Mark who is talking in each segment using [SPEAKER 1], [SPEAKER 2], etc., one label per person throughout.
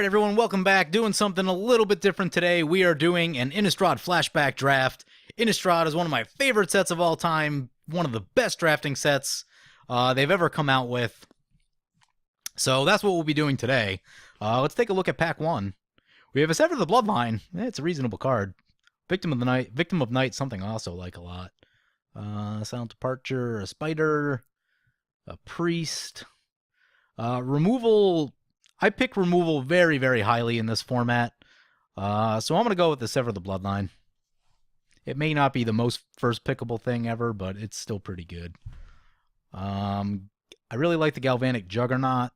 [SPEAKER 1] Alright everyone, welcome back. Doing something a little bit different today. We are doing an Innistrad Flashback Draft. Innistrad is one of my favorite sets of all time. One of the best drafting sets they've ever come out with. So that's what we'll be doing today. Let's take a look at pack 1. We have a Sever the Bloodline. It's a reasonable card. Victim of Night, something I also like a lot. Silent Departure, a Spider, a Priest. Removal... I pick removal very, very highly in this format. So I'm going to go with the Sever the Bloodline. It may not be the most first pickable thing ever, but it's still pretty good. I really like the Galvanic Juggernaut.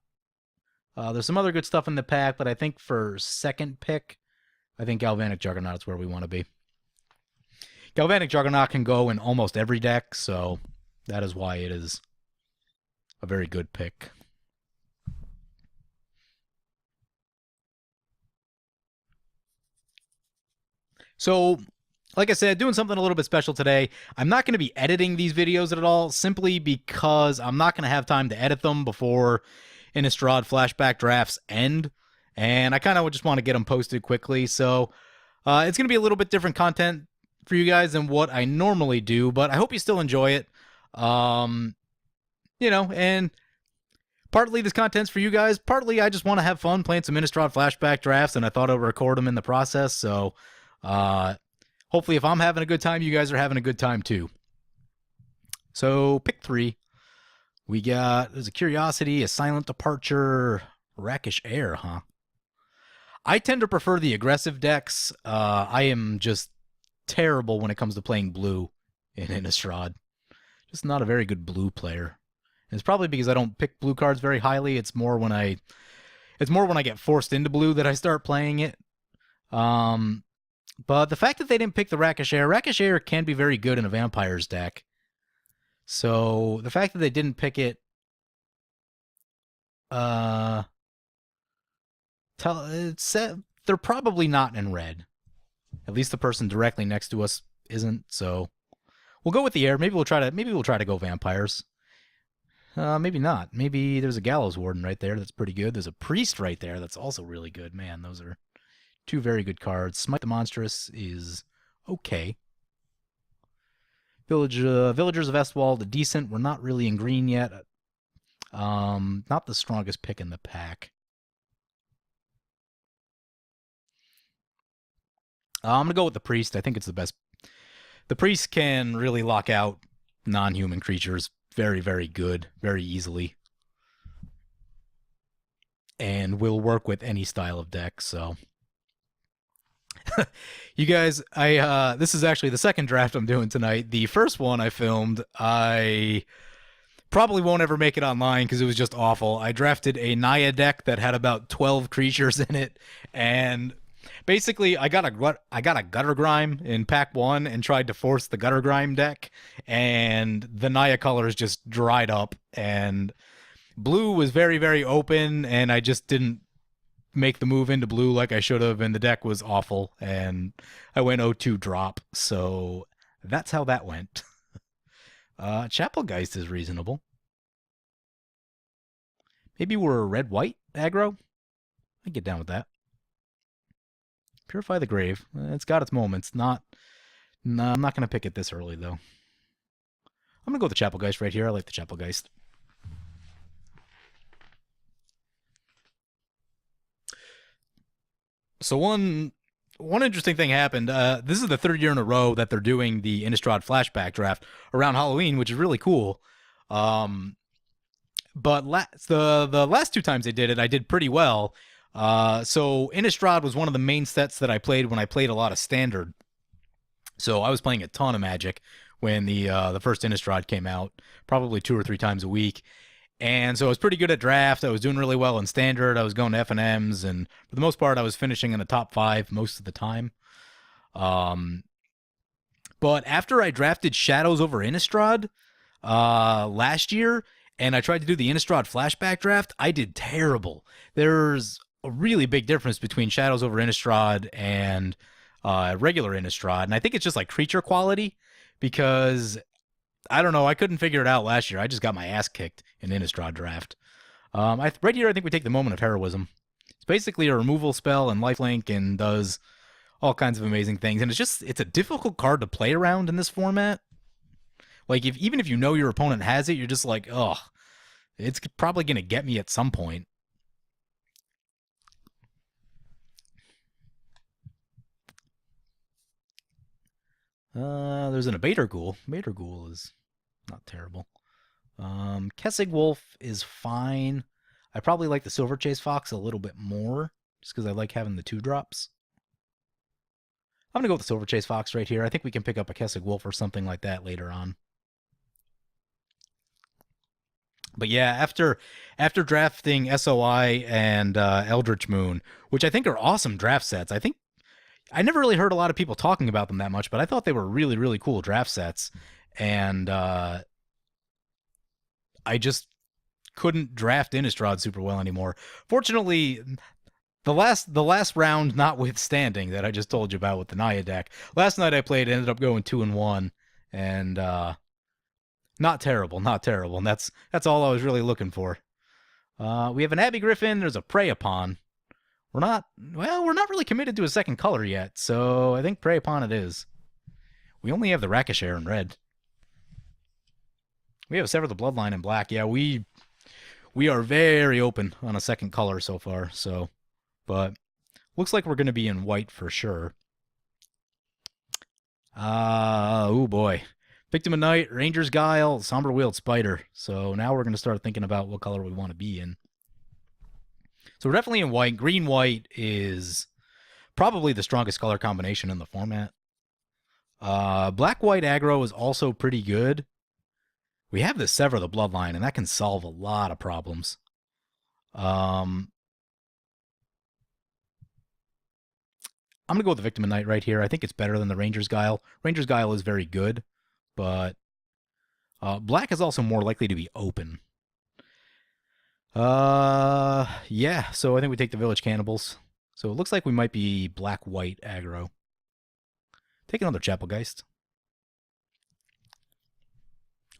[SPEAKER 1] There's some other good stuff in the pack, but I think for second pick, I think Galvanic Juggernaut is where we want to be. Galvanic Juggernaut can go in almost every deck, so that is why it is a very good pick. So, like I said, doing something a little bit special today. I'm not going to be editing these videos at all, simply because I'm not going to have time to edit them before Innistrad Flashback Drafts end, and I kind of just want to get them posted quickly. So, it's going to be a little bit different content for you guys than what I normally do, but I hope you still enjoy it. And partly this content's for you guys, partly I just want to have fun playing some Innistrad Flashback Drafts, and I thought I'd record them in the process, so... hopefully if I'm having a good time, you guys are having a good time too. So pick 3. We got, there's a Curiosity, a Silent Departure, Rakish Air, huh? I tend to prefer the aggressive decks. I am just terrible when it comes to playing blue in Innistrad. Just not a very good blue player. And it's probably because I don't pick blue cards very highly. It's more when I get forced into blue that I start playing it. But the fact that they didn't pick the Rakish Air can be very good in a Vampires deck. So the fact that they didn't pick it, they're probably not in red. At least the person directly next to us isn't. So we'll go with the air. Maybe we'll try to go Vampires. Maybe not. Maybe there's a Gallows Warden right there. That's pretty good. There's a Priest right there. That's also really good. Man, those are 2 very good cards. Smite the Monstrous is okay. Villagers of Estwald, decent. We're not really in green yet. Not the strongest pick in the pack. I'm going to go with the Priest. I think it's the best. The Priest can really lock out non-human creatures very, very good, very easily. And will work with any style of deck, so... You guys, this is actually the second draft I'm doing tonight. The first one I filmed, I probably won't ever make it online because it was just awful. I drafted a Naya deck that had about 12 creatures in it, and basically I got a Gutter Grime in pack 1 and tried to force the Gutter Grime deck, and the Naya colors just dried up, and blue was very, very open, and I just didn't make the move into blue like I should have, and the deck was awful, and I went 0-2 drop, so that's how that went. Chapelgeist is reasonable. Maybe we're red-white aggro? I get down with that. Purify the Grave. It's got its moments. No, I'm not going to pick it this early, though. I'm going to go with the Chapelgeist right here. I like the Chapelgeist. So one interesting thing happened. This is the 3rd year in a row that they're doing the Innistrad Flashback Draft around Halloween, which is really cool. But the last 2 times they did it, I did pretty well. So Innistrad was one of the main sets that I played when I played a lot of Standard. So I was playing a ton of Magic when the first Innistrad came out, probably 2 or 3 times a week. And so I was pretty good at draft. I was doing really well in Standard. I was going to F&Ms, and for the most part, I was finishing in the top 5 most of the time. But after I drafted Shadows over Innistrad last year, and I tried to do the Innistrad Flashback Draft, I did terrible. There's a really big difference between Shadows over Innistrad and regular Innistrad, and I think it's just like creature quality, because... I don't know. I couldn't figure it out last year. I just got my ass kicked in Innistrad Draft. Right here, I think we take the Moment of Heroism. basically a removal spell and lifelink and does all kinds of amazing things. And it's a difficult card to play around in this format. Like, even if you know your opponent has it, you're just like, ugh, it's probably going to get me at some point. There's an Abater Ghoul. Abater Ghoul is not terrible. Kessig Wolf is fine. I probably like the Silver Chase Fox a little bit more, just because I like having the 2-drops. I'm going to go with the Silver Chase Fox right here. I think we can pick up a Kessig Wolf or something like that later on. But yeah, after drafting SOI and Eldritch Moon, which I think are awesome draft sets, I never really heard a lot of people talking about them that much, but I thought they were really, really cool draft sets. And I just couldn't draft Innistrad super well anymore. Fortunately, the last round notwithstanding that I just told you about with the Naya deck, last night I played, ended up going 2-1, and not terrible, not terrible. And that's all I was really looking for. We have an Abbey Griffin. There's a Prey Upon. We're not really committed to a second color yet, so I think Prey Upon it is. We only have the Rakashare in red. We have Sever the Bloodline in black. Yeah, we are very open on a second color so far, so, but looks like we're going to be in white for sure. Oh boy. Victim of Night, Ranger's Guile, Somber Wheeled Spider. So now we're going to start thinking about what color we want to be in. So we're definitely in white. Green-white is probably the strongest color combination in the format. Black-white aggro is also pretty good. We have the Sever the Bloodline, and that can solve a lot of problems. I'm going to go with the Victim of Night right here. I think it's better than the Ranger's Guile. Ranger's Guile is very good, but black is also more likely to be open. Yeah, so I think we take the Village Cannibals. So it looks like we might be black-white aggro. Take another Chapelgeist.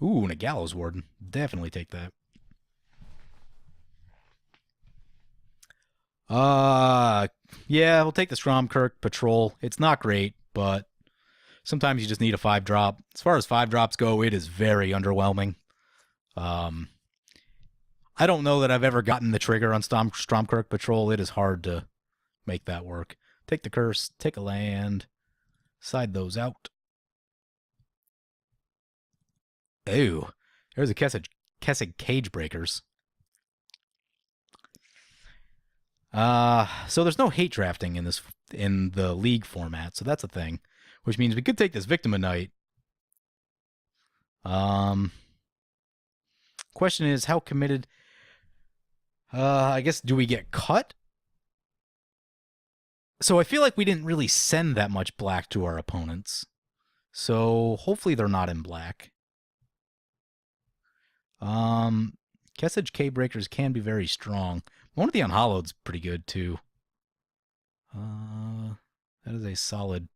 [SPEAKER 1] Ooh, and a Gallows Warden. Definitely take that. Yeah, we'll take the Stromkirk Patrol. It's not great, but sometimes you just need a 5-drop. As far as 5-drops go, it is very underwhelming. I don't know that I've ever gotten the trigger on Stromkirk Patrol. It is hard to make that work. Take the Curse, take a land, side those out. Ew, there's a Kessig Cage Breakers. So there's no hate drafting in the league format, so that's a thing. Which means we could take this Victim of Night. Question is, how committed... I guess, do we get cut? So I feel like we didn't really send that much black to our opponents. So hopefully they're not in black. Kessig Cage Breakers can be very strong. One of the Unhallowed's pretty good, too. That is a solid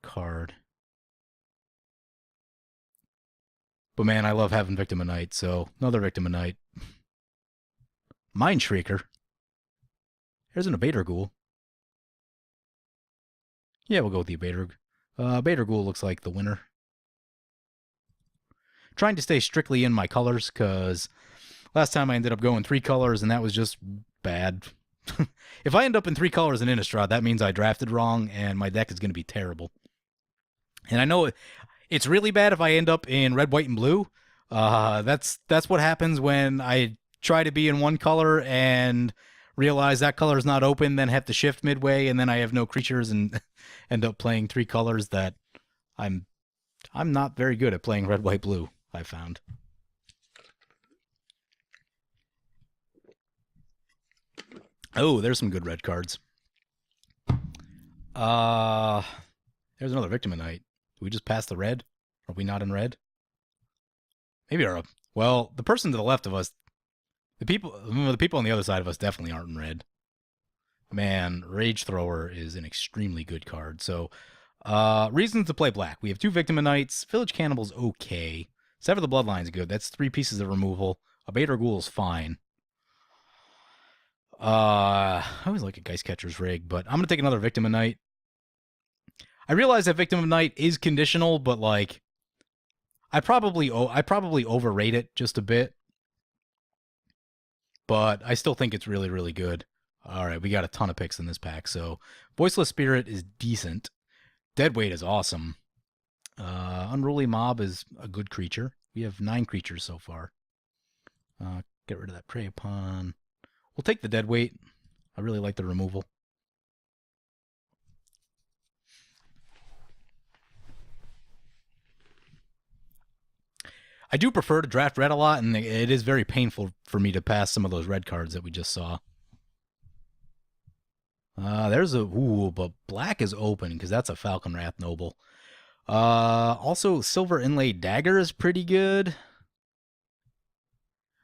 [SPEAKER 1] card. But man, I love having Victim of Night, so another Victim of Night. Mind Shrieker. There's an Abater Ghoul. Yeah, we'll go with the Abater. Abater Ghoul looks like the winner. Trying to stay strictly in my colors, because last time I ended up going 3 colors, and that was just bad. If I end up in 3 colors in Innistrad, that means I drafted wrong, and my deck is going to be terrible. And I know it's really bad if I end up in red, white, and blue. That's what happens when I try to be in one color and realize that color is not open, then have to shift midway, and then I have no creatures and end up playing 3 colors that I'm not very good at playing red, white, blue, I found. Oh, there's some good red cards. There's another Victim of Night. Do we just pass the red? Are we not in red? Maybe well, the person to the left of us, the people on the other side of us definitely aren't in red. Man, Rage Thrower is an extremely good card. So, reasons to play black. We have 2 Victim of Nights. Village Cannibal's okay. Sever the Bloodline's good. That's 3 pieces of removal. Abater Ghoul's fine. I always like a Geist Catcher's Rig, but I'm going to take another Victim of Night. I realize that Victim of Night is conditional, but like I probably overrate it just a bit, but I still think it's really, really good. All right, we got a ton of picks in this pack. So Voiceless Spirit is decent. Deadweight is awesome. Unruly Mob is a good creature. We have 9 creatures so far. Get rid of that Prey Upon. We'll take the Deadweight. I really like the removal. I do prefer to draft red a lot, and it is very painful for me to pass some of those red cards that we just saw. There's a... Ooh, but black is open, because that's a Falcon Wrath Noble. Also, Silver Inlaid Dagger is pretty good.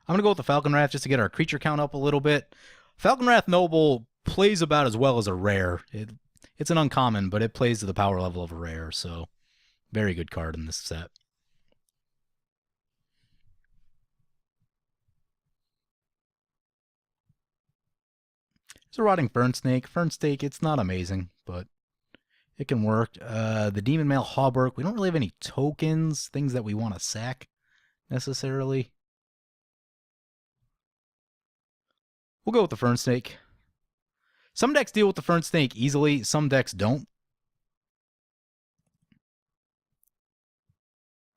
[SPEAKER 1] I'm going to go with the Falcon Wrath just to get our creature count up a little bit. Falcon Wrath Noble plays about as well as a rare. It's an uncommon, but it plays to the power level of a rare, so very good card in this set. It's a Rotting Fern Snake. Fern Snake, it's not amazing, but it can work. The Demon Male Hauberk, we don't really have any tokens, things that we want to sack necessarily. We'll go with the Fern Snake. Some decks deal with the Fern Snake easily, some decks don't.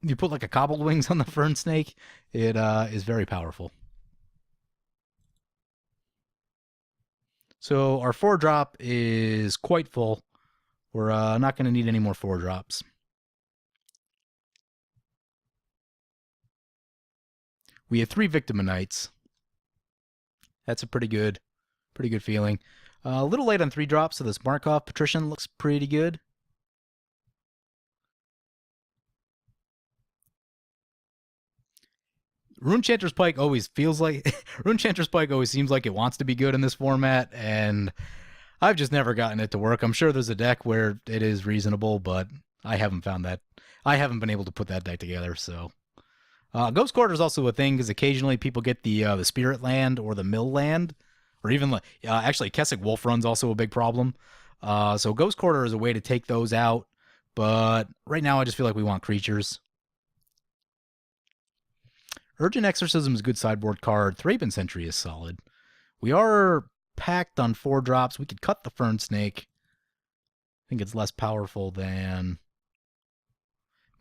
[SPEAKER 1] You put like a Cobbled Wings on the Fern Snake, it is very powerful. So our 4-drop is quite full. We're not going to need any more 4-drops. We have 3 Victim of Nights. That's a pretty good feeling. A little late on 3 drops, so this Markov Patrician looks pretty good. Runechanter's Pike always feels like... Runechanter's Pike always seems like it wants to be good in this format, and I've just never gotten it to work. I'm sure there's a deck where it is reasonable, but I haven't found that. I haven't been able to put that deck together, so... Ghost Quarter is also a thing, because occasionally people get the Spirit Land or the Mill Land, or even... actually, Kessig Wolf Run's also a big problem. So Ghost Quarter is a way to take those out, but right now I just feel like we want creatures. Urgent Exorcism is a good sideboard card. Thraben Sentry is solid. We are packed on 4 drops. We could cut the Fern Snake. I think it's less powerful than...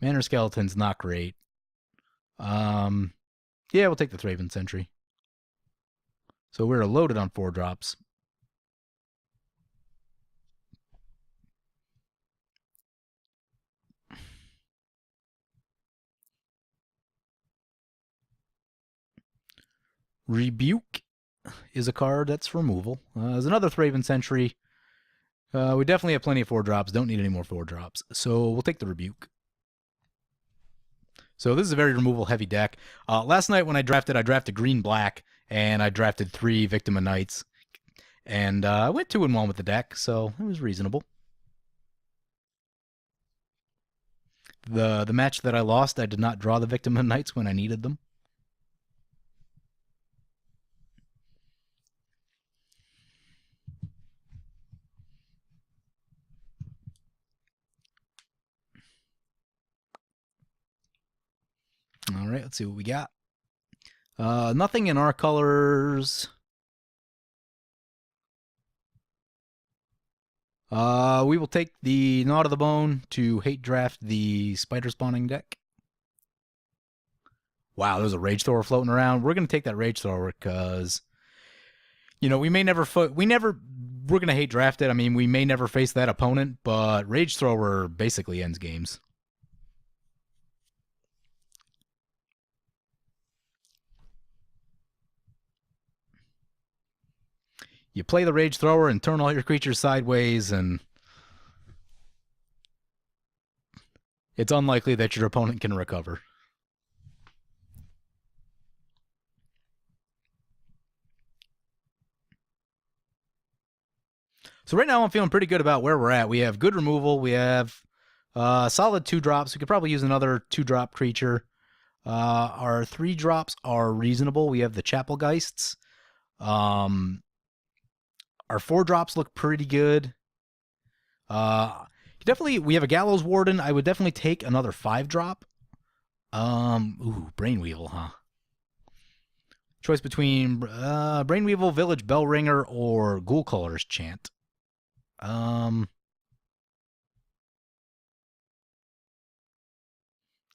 [SPEAKER 1] Manor Skeleton's not great. Yeah, we'll take the Thraben Sentry. So we're loaded on 4 drops. Rebuke is a card that's removal. There's another Thraben Sentry. We definitely have plenty of 4 drops. Don't need any more 4 drops. So we'll take the Rebuke. So this is a very removal-heavy deck. Last night when I drafted green-black, and I drafted 3 Victim of Nights. And I went 2-1 with the deck, so it was reasonable. The match that I lost, I did not draw the Victim of Nights when I needed them. All right, let's see what we got. Nothing in our colors. We will take the Gnawed of the Bone to hate draft the Spider Spawning deck. Wow, there's a Rage Thrower floating around. We're going to take that Rage Thrower because, you know, we're going to hate draft it. I mean, we may never face that opponent, but Rage Thrower basically ends games. You play the Rage Thrower and turn all your creatures sideways, and it's unlikely that your opponent can recover. So right now I'm feeling pretty good about where we're at. We have good removal. We have solid 2 drops. We could probably use another 2-drop creature. Our 3 drops are reasonable. We have the Chapelgeists. Our 4-drops look pretty good. Definitely, we have a Gallows Warden. I would definitely take another 5-drop. Brainweevil, huh? Choice between Brainweevil, Village Bellringer, or Ghoul Caller's Chant. Oh,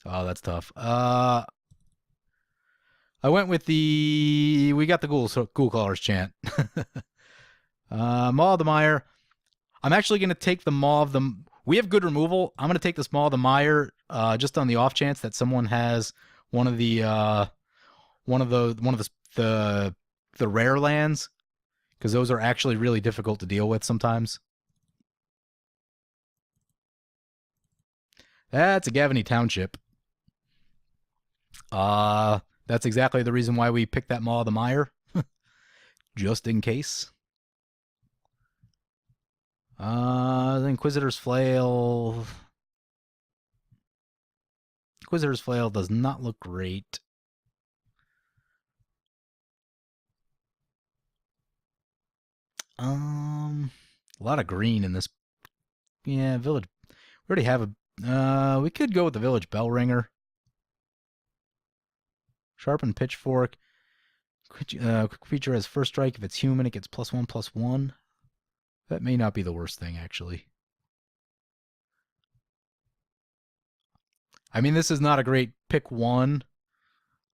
[SPEAKER 1] that's tough. I went with we got the Ghoul Caller's Chant. Maw of the Mire. I'm actually going to take the Maw of the... We have good removal. I'm going to take this Maw of the Mire just on the off chance that someone has one of the rare lands, because those are actually really difficult to deal with sometimes. That's a Gavany Township. That's exactly the reason why we picked that Maw of the Mire. Just in case. The Inquisitor's Flail. Inquisitor's Flail does not look great. A lot of green in this. Yeah, Village. We already have a... we could go with the Village Bellringer. Sharpened Pitchfork. Quick feature has first strike. If it's human, it gets +1/+1. That may not be the worst thing, actually. I mean, this is not a great pick one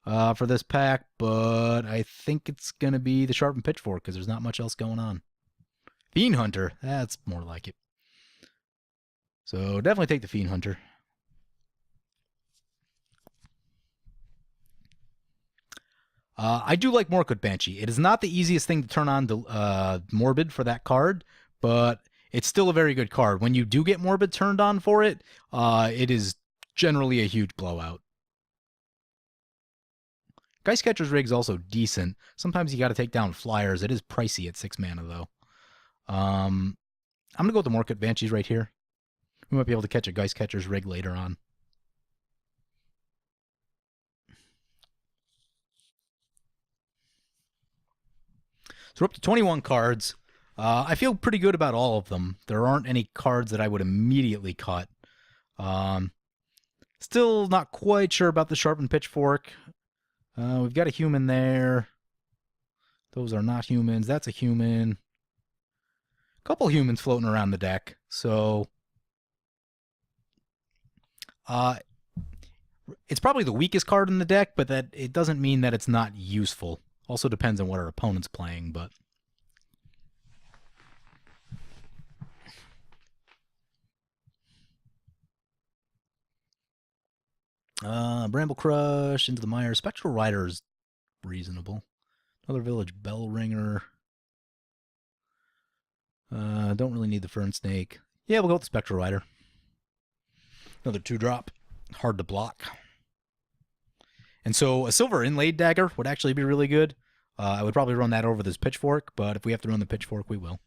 [SPEAKER 1] for this pack, but I think it's going to be the Sharpened Pitchfork because there's not much else going on. Fiend Hunter. That's more like it. So definitely take the Fiend Hunter. I do like Morkwood Banshee. It is not the easiest thing to turn on to Morbid for that card, but it's still a very good card. When you do get Morbid turned on for it, it is generally a huge blowout. Geistcatcher's Rig's also decent. Sometimes you got to take down flyers. It is pricey at 6 mana, though. I'm going to go with the Morkwood Banshees right here. We might be able to catch a Geistcatcher's Rig later on. So we're up to 21 cards. I feel pretty good about all of them. There aren't any cards that I would immediately cut. Still not quite sure about the Sharpened Pitchfork. We've got a human there. Those are not humans. That's a human. A couple humans floating around the deck. So it's probably the weakest card in the deck, but that it doesn't mean that it's not useful. Also depends on what our opponent's playing, but... Bramble Crush, Into the Mire. Spectral Rider's reasonable. Another Village Bellringer. Don't really need the Fern Snake. Yeah, we'll go with the Spectral Rider. Another 2-drop. Hard to block. And so a Silver Inlaid Dagger would actually be really good. I would probably run that over this Pitchfork, but if we have to run the Pitchfork, we will.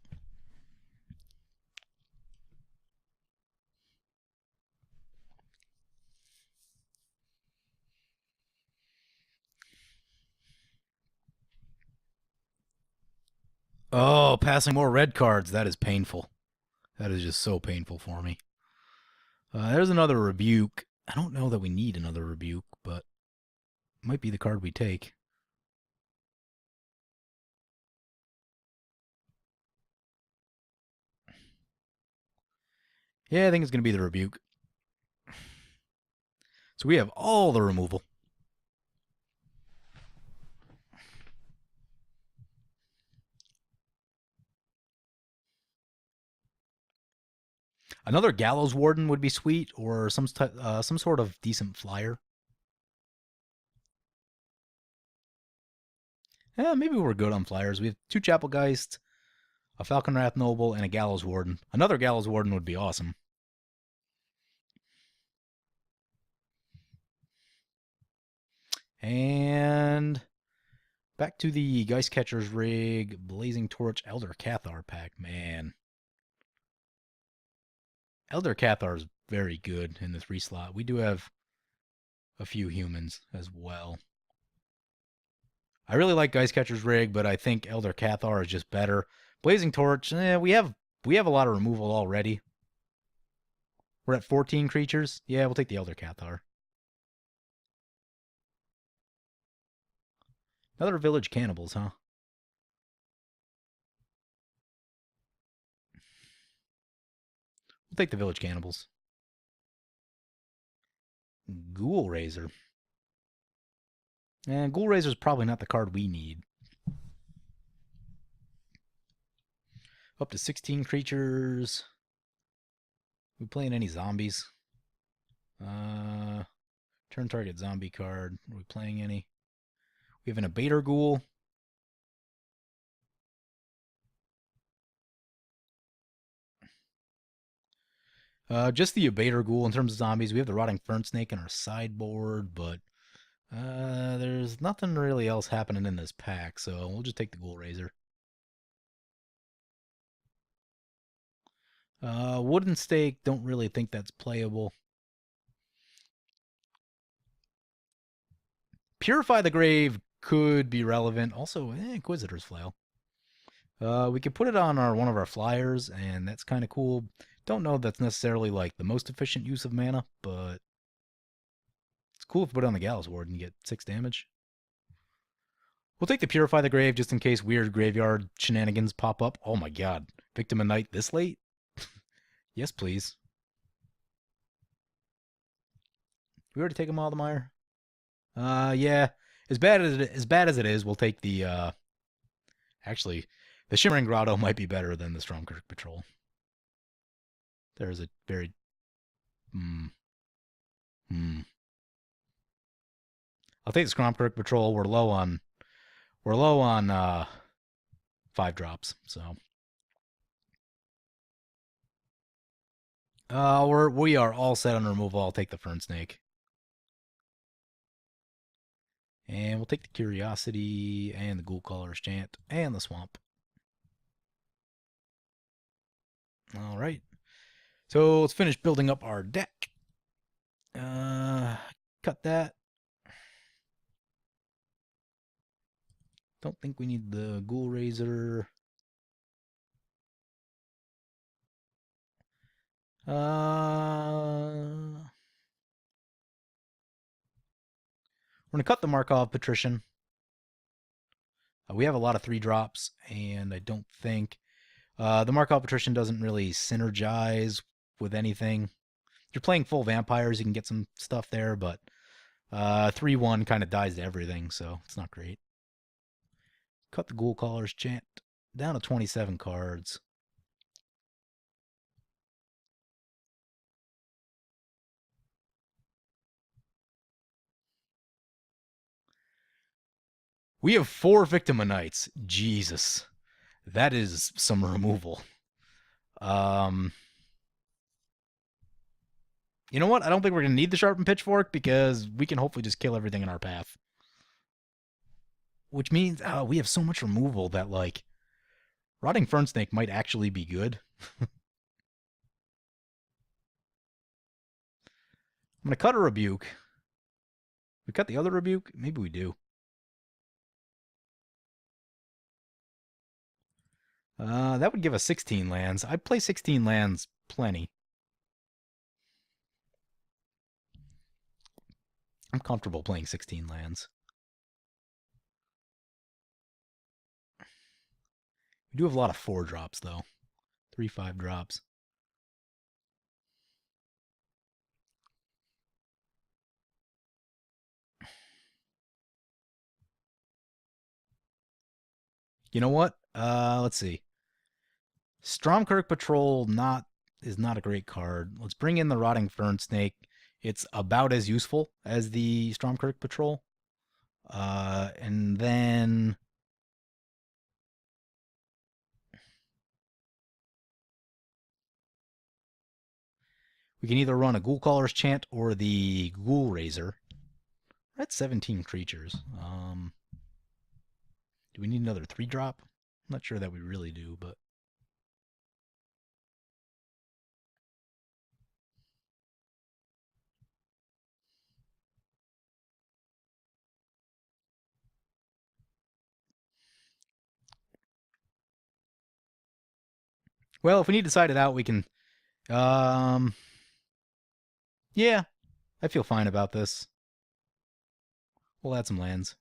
[SPEAKER 1] Oh, passing more red cards. That is painful. That is just so painful for me. There's another Rebuke. I don't know that we need another Rebuke, but it might be the card we take. Yeah, I think it's going to be the Rebuke. So we have all the removal. Another Gallows Warden would be sweet, or some sort of decent flyer. Yeah, maybe we're good on flyers. We have 2 Chapelgeist, a Falconwrath Noble, and a Gallows Warden. Another Gallows Warden would be awesome. And back to the Geistcatcher's Rig, Blazing Torch, Elder Cathar pack. Man. Elder Cathar is very good in the 3 slot. We do have a few humans as well. I really like Geistcatcher's Rig, but I think Elder Cathar is just better. Blazing Torch. We have a lot of removal already. We're at 14 creatures. Yeah, we'll take the Elder Cathar. Another Village Cannibals, huh? We'll take the Village Cannibals. Ghoul Razor. And Ghoul Razor's probably not the card we need. Up to 16 creatures. We playing any zombies? Turn target zombie card. Are we playing any? We have an Abater Ghoul. Just the Abater Ghoul in terms of zombies. We have the Rotting Fern Snake in our sideboard, but there's nothing really else happening in this pack, so we'll just take the Ghoul Razor. Wooden Stake, don't really think that's playable. Purify the Grave could be relevant. Also, Inquisitor's Flail. We could put it on one of our flyers, and that's kind of cool. Don't know if that's necessarily like the most efficient use of mana, but it's cool if we put it on the Gallows Ward and get 6 damage. We'll take the Purify the Grave just in case weird graveyard shenanigans pop up. Oh my god. Victim of Night this late? Yes, please. We already take them all the mire? Yeah. As bad as it is, we'll take the actually, the Shimmering Grotto might be better than the Stromkirk Patrol. There's a very I'll take the Stromkirk Patrol. We're low on 5 drops, so we are all set on removal. I'll take the Fern Snake. And we'll take the Curiosity and the Ghoul Caller's Chant and the Swamp. All right. So let's finish building up our deck. Cut that. Don't think we need the Ghoul Razor. We're going to cut the Markov Patrician. We have a lot of 3 drops, and I don't think the Markov Patrician doesn't really synergize with anything. If you're playing full vampires, you can get some stuff there, but 3-1 kind of dies to everything, so it's not great. Cut the Ghoul Caller's Chant down to 27 cards. We have 4 Victim of Nights. Jesus. That is some removal. You know what? I don't think we're going to need the Sharpened Pitchfork because we can hopefully just kill everything in our path. Which means we have so much removal that, like, Rotting Fern Snake might actually be good. I'm going to cut a Rebuke. We cut the other Rebuke? Maybe we do. That would give us 16 lands. I'd play 16 lands plenty. I'm comfortable playing 16 lands. We do have a lot of 4 drops, though. 3/5 drops. You know what? Let's see. Stromkirk Patrol is not a great card. Let's bring in the Rotting Fern Snake. It's about as useful as the Stromkirk Patrol. And then we can either run a Ghoul Caller's Chant or the Ghoul Razor. We're at 17 creatures. Do we need another 3-drop? I'm not sure that we really do, but Well, if we need to side it out, we can... Yeah, I feel fine about this. We'll add some lands.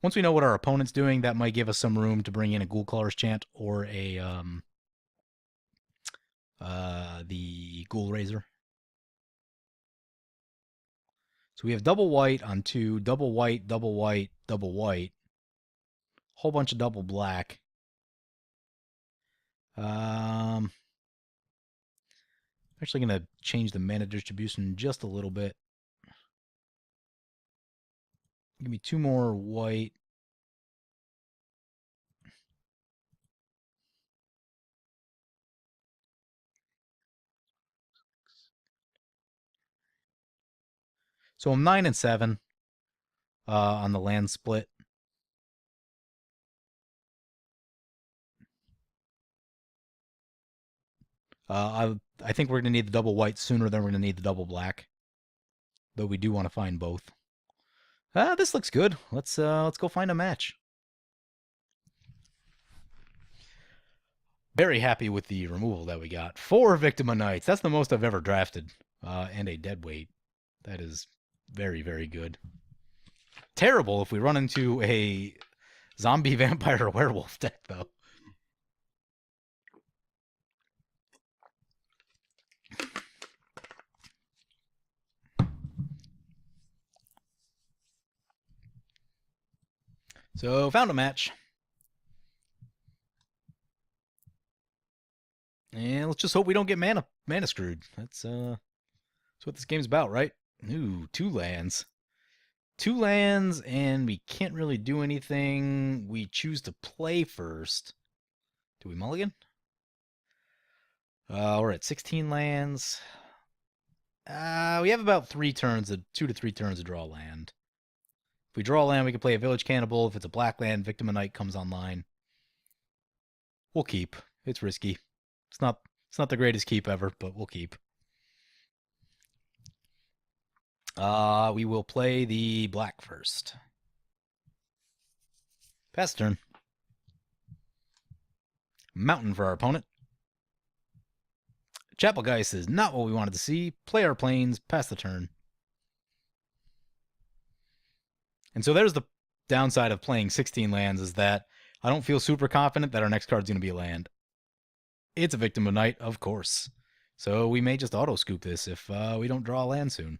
[SPEAKER 1] Once we know what our opponent's doing, that might give us some room to bring in a Ghoul Caller's Chant or a the Ghoul Razor. So we have double white on 2, double white, double white, double white. Whole bunch of double black. Actually going to change the mana distribution just a little bit. Give me 2 more white. So I'm 9 and 7 on the land split. I think we're going to need the double white sooner than we're going to need the double black. Though we do want to find both. This looks good. Let's go find a match. Very happy with the removal that we got. 4 Victim of Knights. That's the most I've ever drafted. And a deadweight. That is very, very good. Terrible if we run into a zombie, vampire, werewolf deck, though. So, found a match. And let's just hope we don't get mana screwed. That's what this game's about, right? Ooh, 2 lands. 2 lands, and we can't really do anything. We choose to play first. Do we mulligan? We're at 16 lands. We have about 3 turns, 2 to 3 turns to draw land. If we draw land, we can play a Village Cannibal. If it's a black land, Victim of Night comes online. We'll keep. It's risky. It's not the greatest keep ever, but we'll keep. We will play the black first. Pass turn. Mountain for our opponent. Chapelgeist is not what we wanted to see. Play our planes, pass the turn. And so there's the downside of playing 16 lands, is that I don't feel super confident that our next card's going to be a land. It's a Victim of Night, of course. So we may just auto-scoop this if we don't draw a land soon.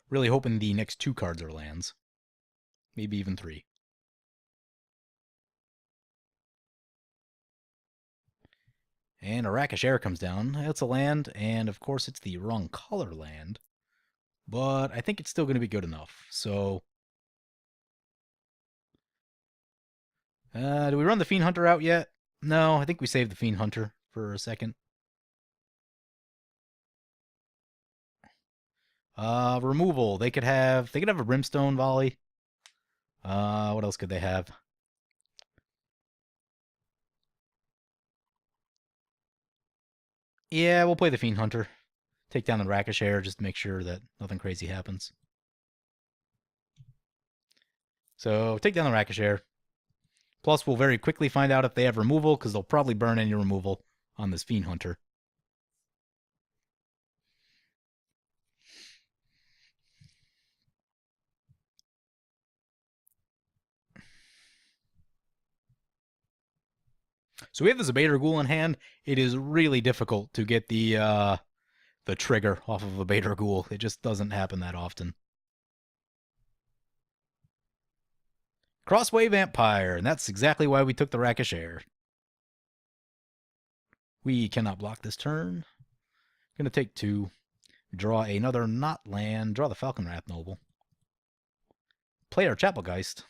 [SPEAKER 1] Really hoping the next 2 cards are lands. Maybe even 3. And a Rakish Air comes down. It's a land, and of course it's the wrong color land. But I think it's still going to be good enough. So, do we run the Fiend Hunter out yet? No, I think we saved the Fiend Hunter for a second. Removal. They could have a Brimstone Volley. What else could they have? Yeah, we'll play the Fiend Hunter. Take down the Rakish Air just to make sure that nothing crazy happens. So, take down the Rakish Air. Plus, we'll very quickly find out if they have removal, because they'll probably burn any removal on this Fiend Hunter. So we have the Zabater Ghoul in hand. It is really difficult to get the trigger off of a Zabater Ghoul. It just doesn't happen that often. Crossway Vampire, and that's exactly why we took the Rakish Air. We cannot block this turn. Gonna take 2. Draw another not land. Draw the Falconwrath Noble. Play our Chapelgeist.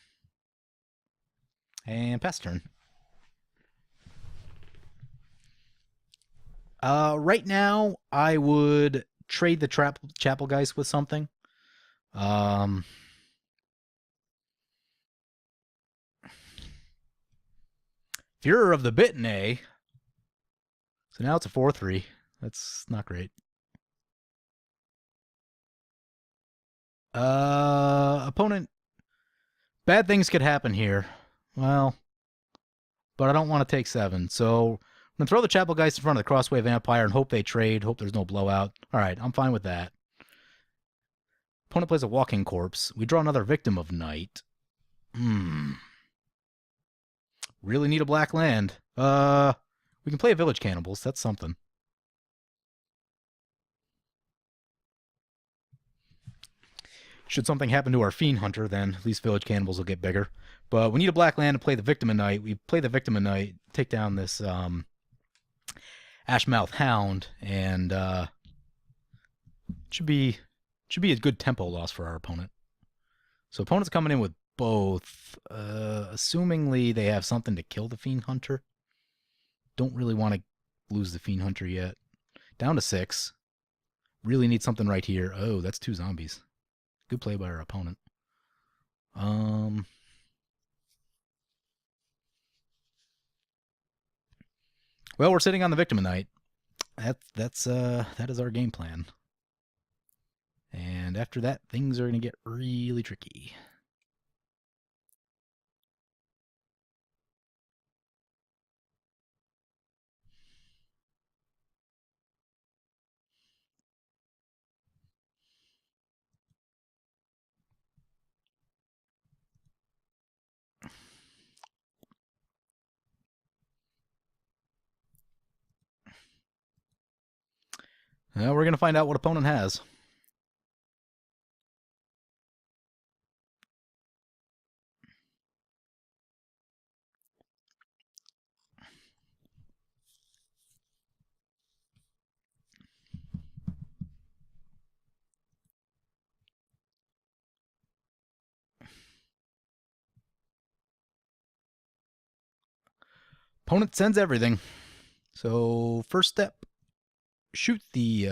[SPEAKER 1] And pass turn. Right now, I would trade the Chapelgeist with something. Fuhrer of the Bitnay. So now it's a 4-3. That's not great. Opponent. Bad things could happen here. Well, but I don't want to take 7. So I'm going to throw the Chapel Geist in front of the Crossway Vampire and hope they trade. Hope there's no blowout. All right, I'm fine with that. Opponent plays a Walking Corpse. We draw another Victim of Night. Really need a black land. We can play a Village Cannibals. That's something. Should something happen to our Fiend Hunter, then at least Village Cannibals will get bigger. But we need a black land to play the Victim of Night. We play the Victim of Night, take down this Ashmouth Hound, and should be a good tempo loss for our opponent. So opponent's coming in with both. Assumingly they have something to kill the Fiend Hunter. Don't really want to lose the Fiend Hunter yet. Down to 6. Really need something right here. Oh, that's 2 zombies. Good play by our opponent. Well, we're sitting on the Victim of Night. That is our game plan. And after that, things are going to get really tricky. We're going to find out what opponent has. Opponent sends everything. So first step, shoot the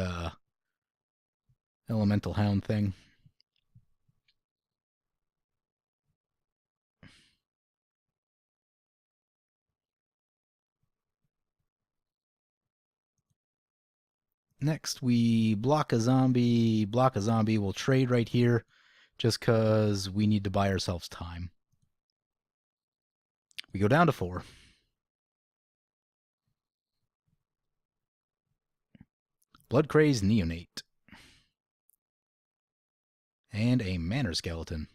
[SPEAKER 1] Elemental Hound thing. Next, we block a zombie. Block a zombie. We'll trade right here just because we need to buy ourselves time. We go down to 4. Blood Crazed Neonate. And a Manor Skeleton.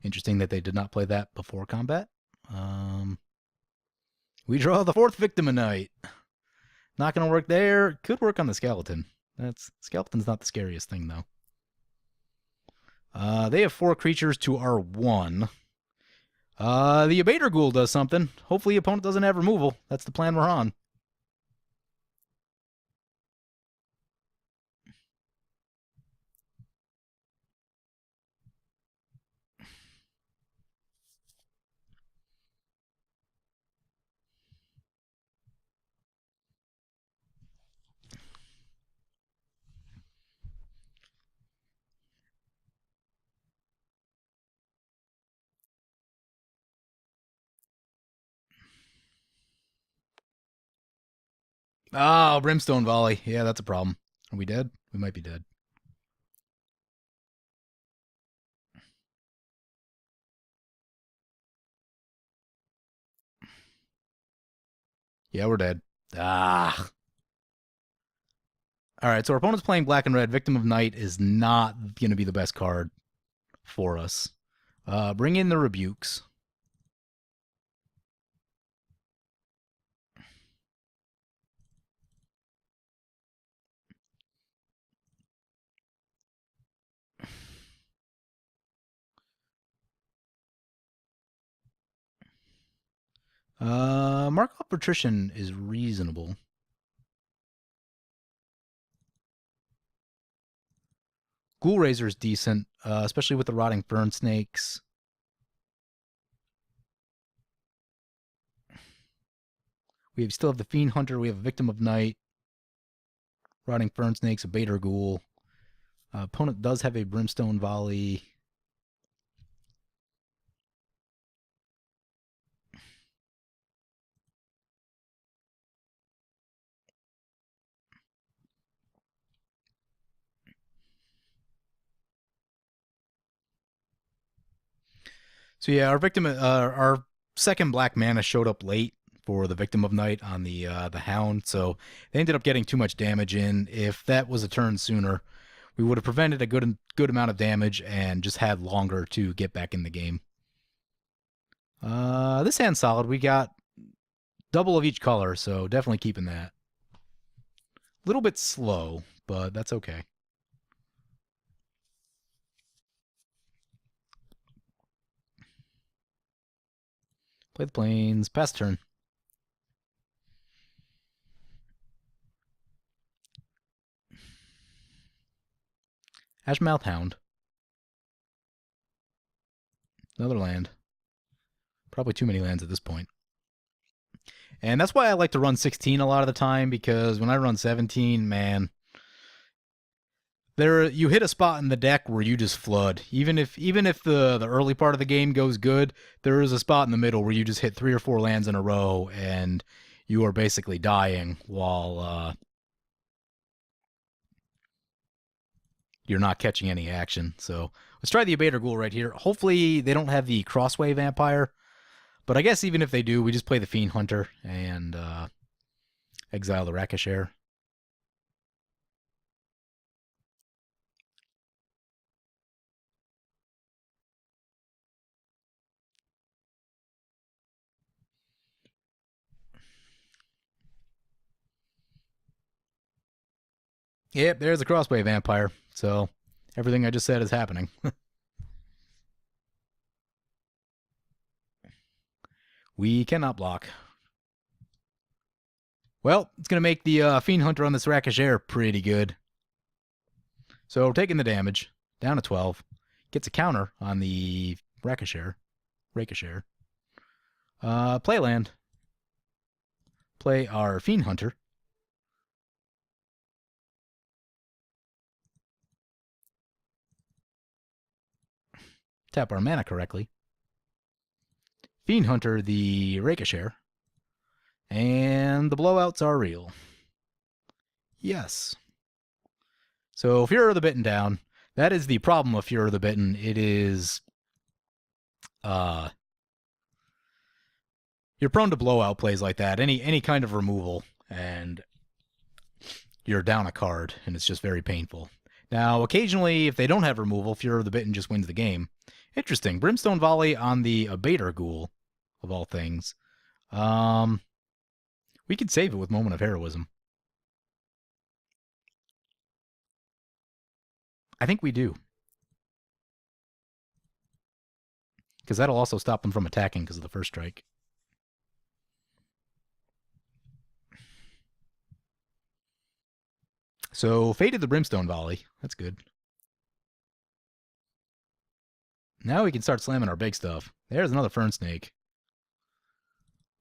[SPEAKER 1] Interesting that they did not play that before combat. We draw the 4th Victim of Night. Not going to work there. Could work on the Skeleton. Skeleton's not the scariest thing, though. They have 4 creatures to our 1. The Abater Ghoul does something. Hopefully the opponent doesn't have removal. That's the plan we're on. Oh, Brimstone Volley. Yeah, that's a problem. Are we dead? We might be dead. Yeah, we're dead. Ah. All right, so our opponent's playing black and red. Victim of Night is not going to be the best card for us. Bring in the Rebukes. Markov Patrician is reasonable. Ghoul Razor is decent, especially with the Rotting Fern Snakes. We still have the Fiend Hunter. We have a Victim of Night. Rotting Fern Snakes, a Bader Ghoul. Opponent does have a Brimstone Volley. So yeah, our second black mana showed up late for the Victim of Night on the Hound, so they ended up getting too much damage in. If that was a turn sooner, we would have prevented a good amount of damage and just had longer to get back in the game. This hand's solid. We got double of each color, so definitely keeping that. A little bit slow, but that's okay. Play the plains. Pass turn. Ashmouth Hound. Another land. Probably too many lands at this point. And that's why I like to run 16 a lot of the time, because when I run 17, man, you hit a spot in the deck where you just flood. Even if the early part of the game goes good, there is a spot in the middle where you just hit 3 or 4 lands in a row and you are basically dying while you're not catching any action. So let's try the Abater Ghoul right here. Hopefully they don't have the Crossway Vampire, but I guess even if they do, we just play the Fiend Hunter and exile the Rakashare. Yep, there's a Crossway Vampire. So everything I just said is happening. We cannot block. Well, it's going to make the Fiend Hunter on this Rakashare pretty good. So taking the damage, down to 12. Gets a counter on the Rakashare. Play land. Play our Fiend Hunter. Tap our mana correctly. Fiend Hunter the Rakashare. And the blowouts are real. Yes. So Fury of the Bitten down. That is the problem of Fury of the Bitten. It is you're prone to blowout plays like that. Any kind of removal, and you're down a card, and it's just very painful. Now, occasionally, if they don't have removal, Fury of the Bitten just wins the game. Interesting. Brimstone Volley on the Abater Ghoul, of all things. We could save it with Moment of Heroism. I think we do. Because that'll also stop them from attacking because of the first strike. So, Faded the Brimstone Volley. That's good. Now we can start slamming our big stuff. There's another Fern Snake.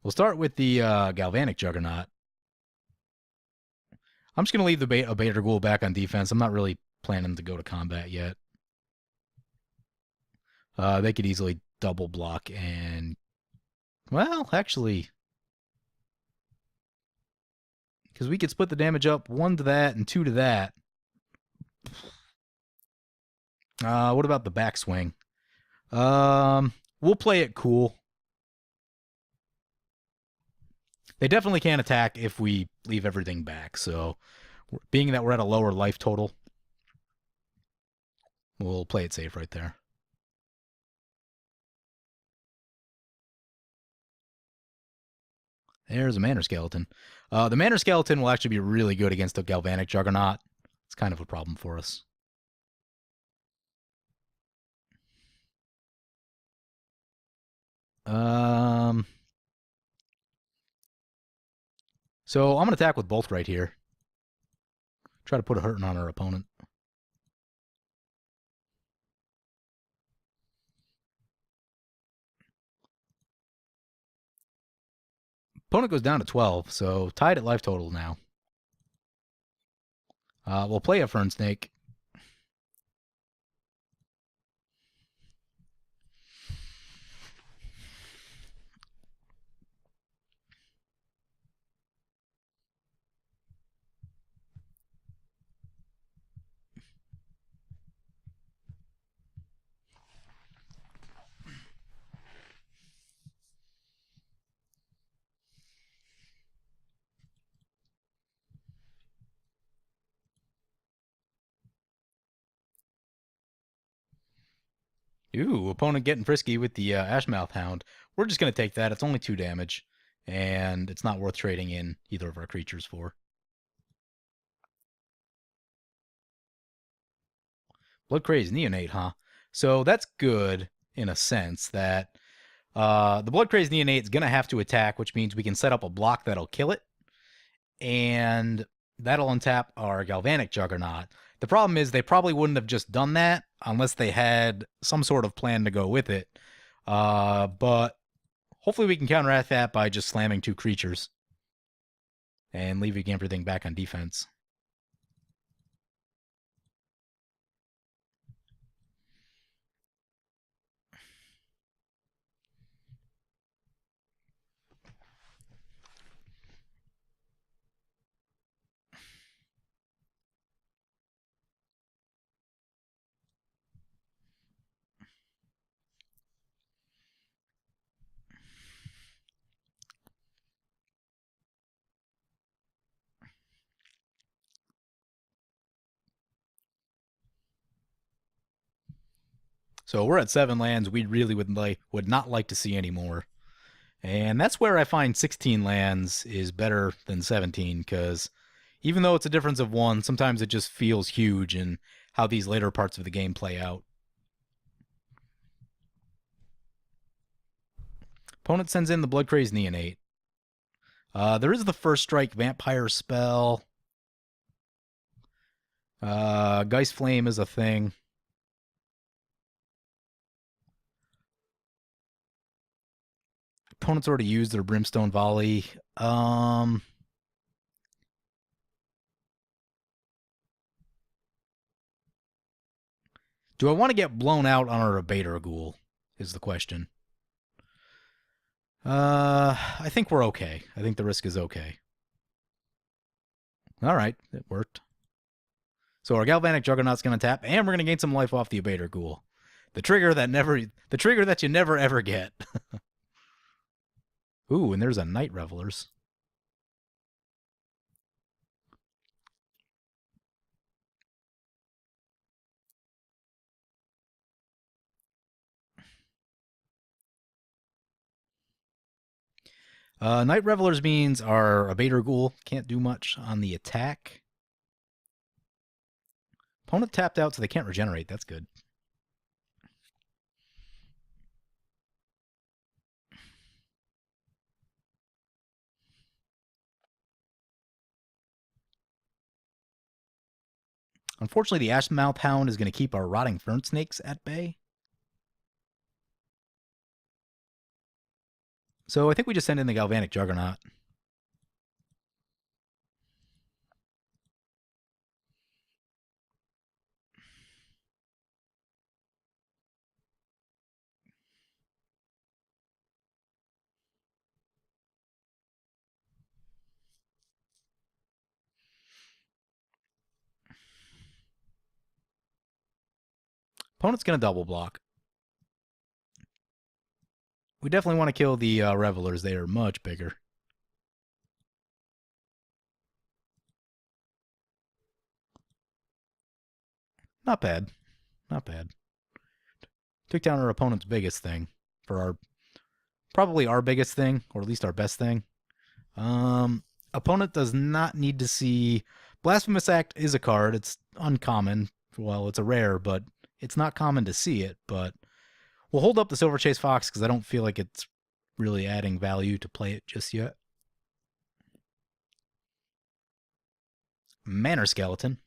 [SPEAKER 1] We'll start with the Galvanic Juggernaut. I'm just going to leave the Abater Ghoul back on defense. I'm not really planning to go to combat yet. They could easily double block and... Well, actually... Because we could split the damage up 1 to that and 2 to that. What about the backswing? We'll play it cool. They definitely can't attack if we leave everything back, so being that we're at a lower life total, we'll play it safe right there. There's a Manor Skeleton. The Manor Skeleton will actually be really good against the Galvanic Juggernaut. It's kind of a problem for us. So I'm going to attack with Bolt right here. Try to put a hurting on our opponent. Opponent goes down to 12, so tied at life total now. We'll play a Fern Snake. Ooh, opponent getting frisky with the Ashmouth Hound. We're just going to take that. It's only 2 damage, and it's not worth trading in either of our creatures for. Blood Crazed Neonate, huh? So that's good in a sense that the Blood Crazed Neonate is going to have to attack, which means we can set up a block that'll kill it, and that'll untap our Galvanic Juggernaut. The problem is they probably wouldn't have just done that unless they had some sort of plan to go with it. But hopefully we can counteract that by just slamming 2 creatures and leaving everything back on defense. So we're at 7 lands. We really would not like to see any more. And that's where I find 16 lands is better than 17, because even though it's a difference of 1, sometimes it just feels huge in how these later parts of the game play out. Opponent sends in the Blood Crazed Neonate. There is the First Strike Vampire spell. Geist Flame is a thing. Opponents already used their Brimstone Volley. Do I want to get blown out on our Abater Ghoul is the question. I think we're okay. I think the risk is okay. All right, it worked. So our Galvanic Juggernaut's going to tap, and we're going to gain some life off the Abater Ghoul. The trigger that you never ever get. Ooh, and there's a Night Revelers. Night Revelers means our Abater Ghoul can't do much on the attack. Opponent tapped out, so they can't regenerate. That's good. Unfortunately, the Ashmouth Hound is going to keep our Rotting Fern Snakes at bay. So I think we just send in the Galvanic Juggernaut. Opponent's going to double block. We definitely want to kill the Revelers. They are much bigger. Not bad. Not bad. Took down our opponent's biggest thing for our probably our biggest thing, or at least our best thing. Opponent does not need to see Blasphemous Act is a card. It's uncommon. Well, it's a rare, but it's not common to see it. But we'll hold up the Silver Chase Fox because I don't feel like it's really adding value to play it just yet. Manor Skeleton.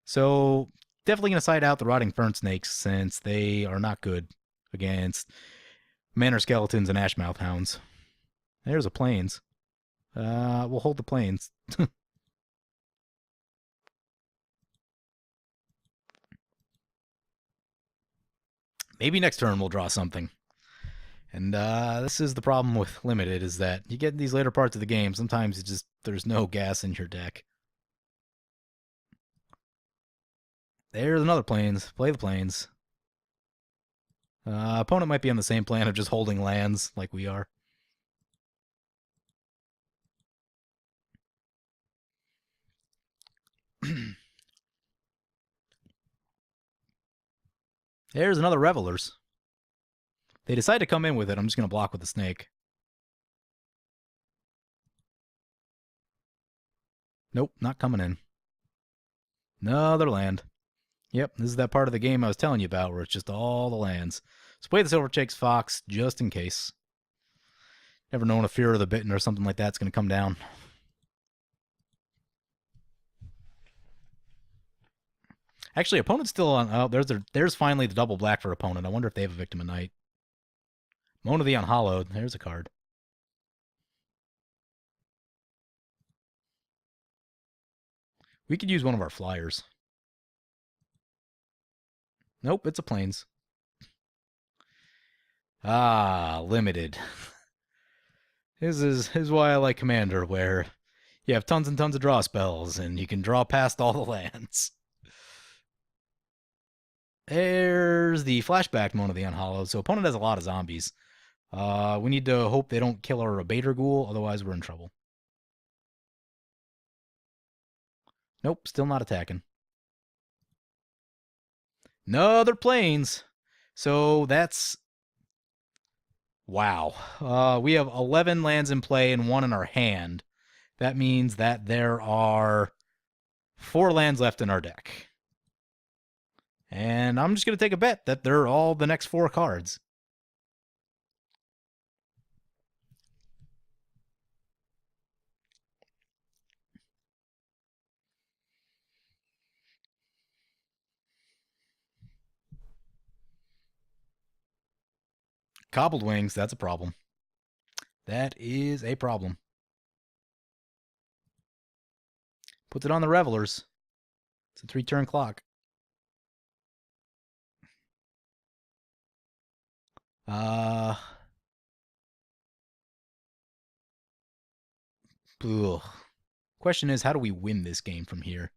[SPEAKER 1] So definitely going to side out the Rotting Fern Snakes since they are not good against Manor Skeletons and Ashmouth Hounds. There's a Plains. We'll hold the Plains. Maybe next turn we'll draw something. And this is the problem with Limited, is that you get in these later parts of the game, sometimes it just there's no gas in your deck. There's another Plains. Play the Plains. Opponent might be on the same plan of just holding lands like we are. There's another Revelers. They decide to come in with it. I'm just going to block with the snake. Nope, not coming in. Another land. Yep, this is that part of the game I was telling you about where it's just all the lands. Let's play the Silver Chase Fox just in case. Never known a Fear of the Bitten or something like that's going to come down. Actually, opponent's still on. Oh, there's finally the double black for opponent. I wonder if they have a Victim of Night. Mona the Unhallowed. There's a card. We could use one of our flyers. Nope, it's a plains. Ah, limited. This is why I like Commander, where you have tons and tons of draw spells, and you can draw past all the lands. There's the flashback Mona the Unhallowed. So opponent has a lot of zombies. We need to hope they don't kill our Abater Ghoul, otherwise we're in trouble. Nope, still not attacking. No, they're plains. So that's... Wow. We have 11 lands in play and 1 in our hand. That means that there are 4 lands left in our deck. And I'm just going to take a bet that they're all the next 4 cards. Cobbled Wings, that's a problem. That is a problem. Puts it on the Revelers. It's a 3-turn clock. Ugh. Question is, how do we win this game from here?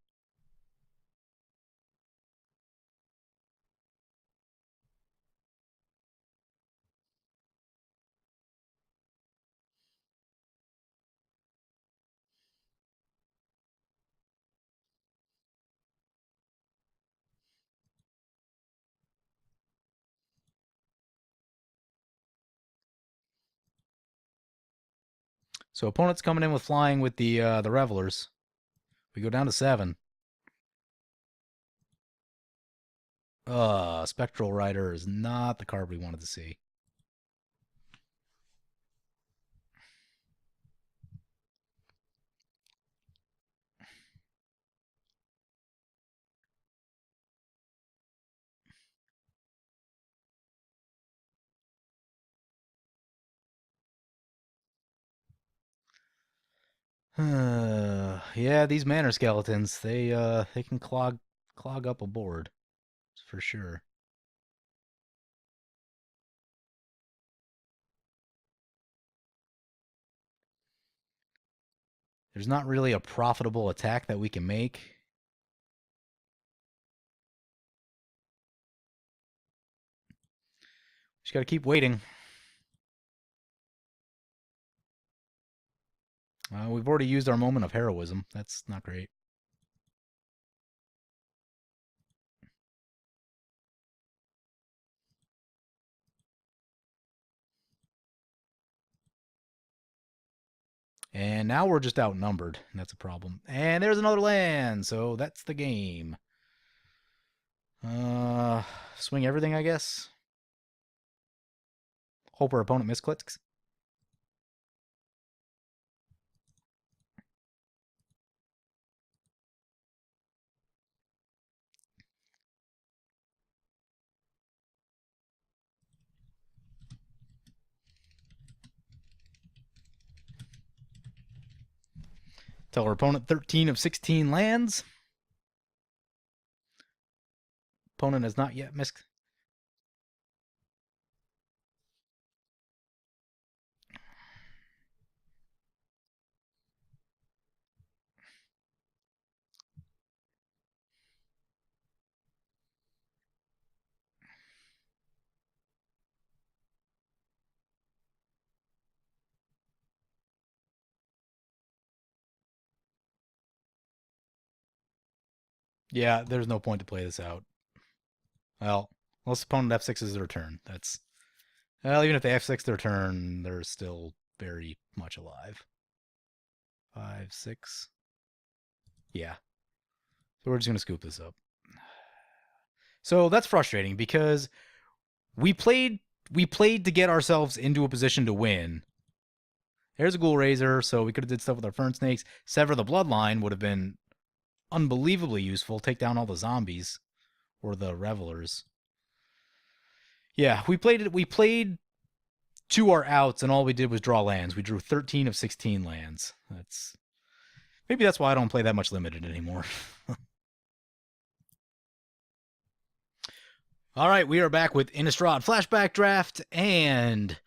[SPEAKER 1] So opponent's coming in with flying with the Revelers. We go down to 7. Spectral Rider is not the card we wanted to see. Yeah, these Manor Skeletons, they can clog up a board, for sure. There's not really a profitable attack that we can make. Just got to keep waiting. We've already used our moment of heroism. That's not great. And now we're just outnumbered. And that's a problem. And there's another land. So that's the game. Swing everything, I guess. Hope our opponent misclicks. Tell our opponent 13 of 16 lands. Opponent has not yet missed. Yeah, there's no point to play this out. Well, Unless opponent F6s their turn. That's... Well, even if they F6 their turn, they're still very much alive. 5, 6. Yeah. So we're just going to scoop this up. So that's frustrating because we played to get ourselves into a position to win. There's a Ghoul Raiser, so we could have did stuff with our Fern Snakes. Sever the Bloodline would have been unbelievably useful. Take down all the zombies or the revelers. Yeah, we played to our outs, and all we did was draw lands. We drew 13 of 16 lands. Maybe that's why I don't play that much limited anymore. All right, we are back with Innistrad Flashback Draft and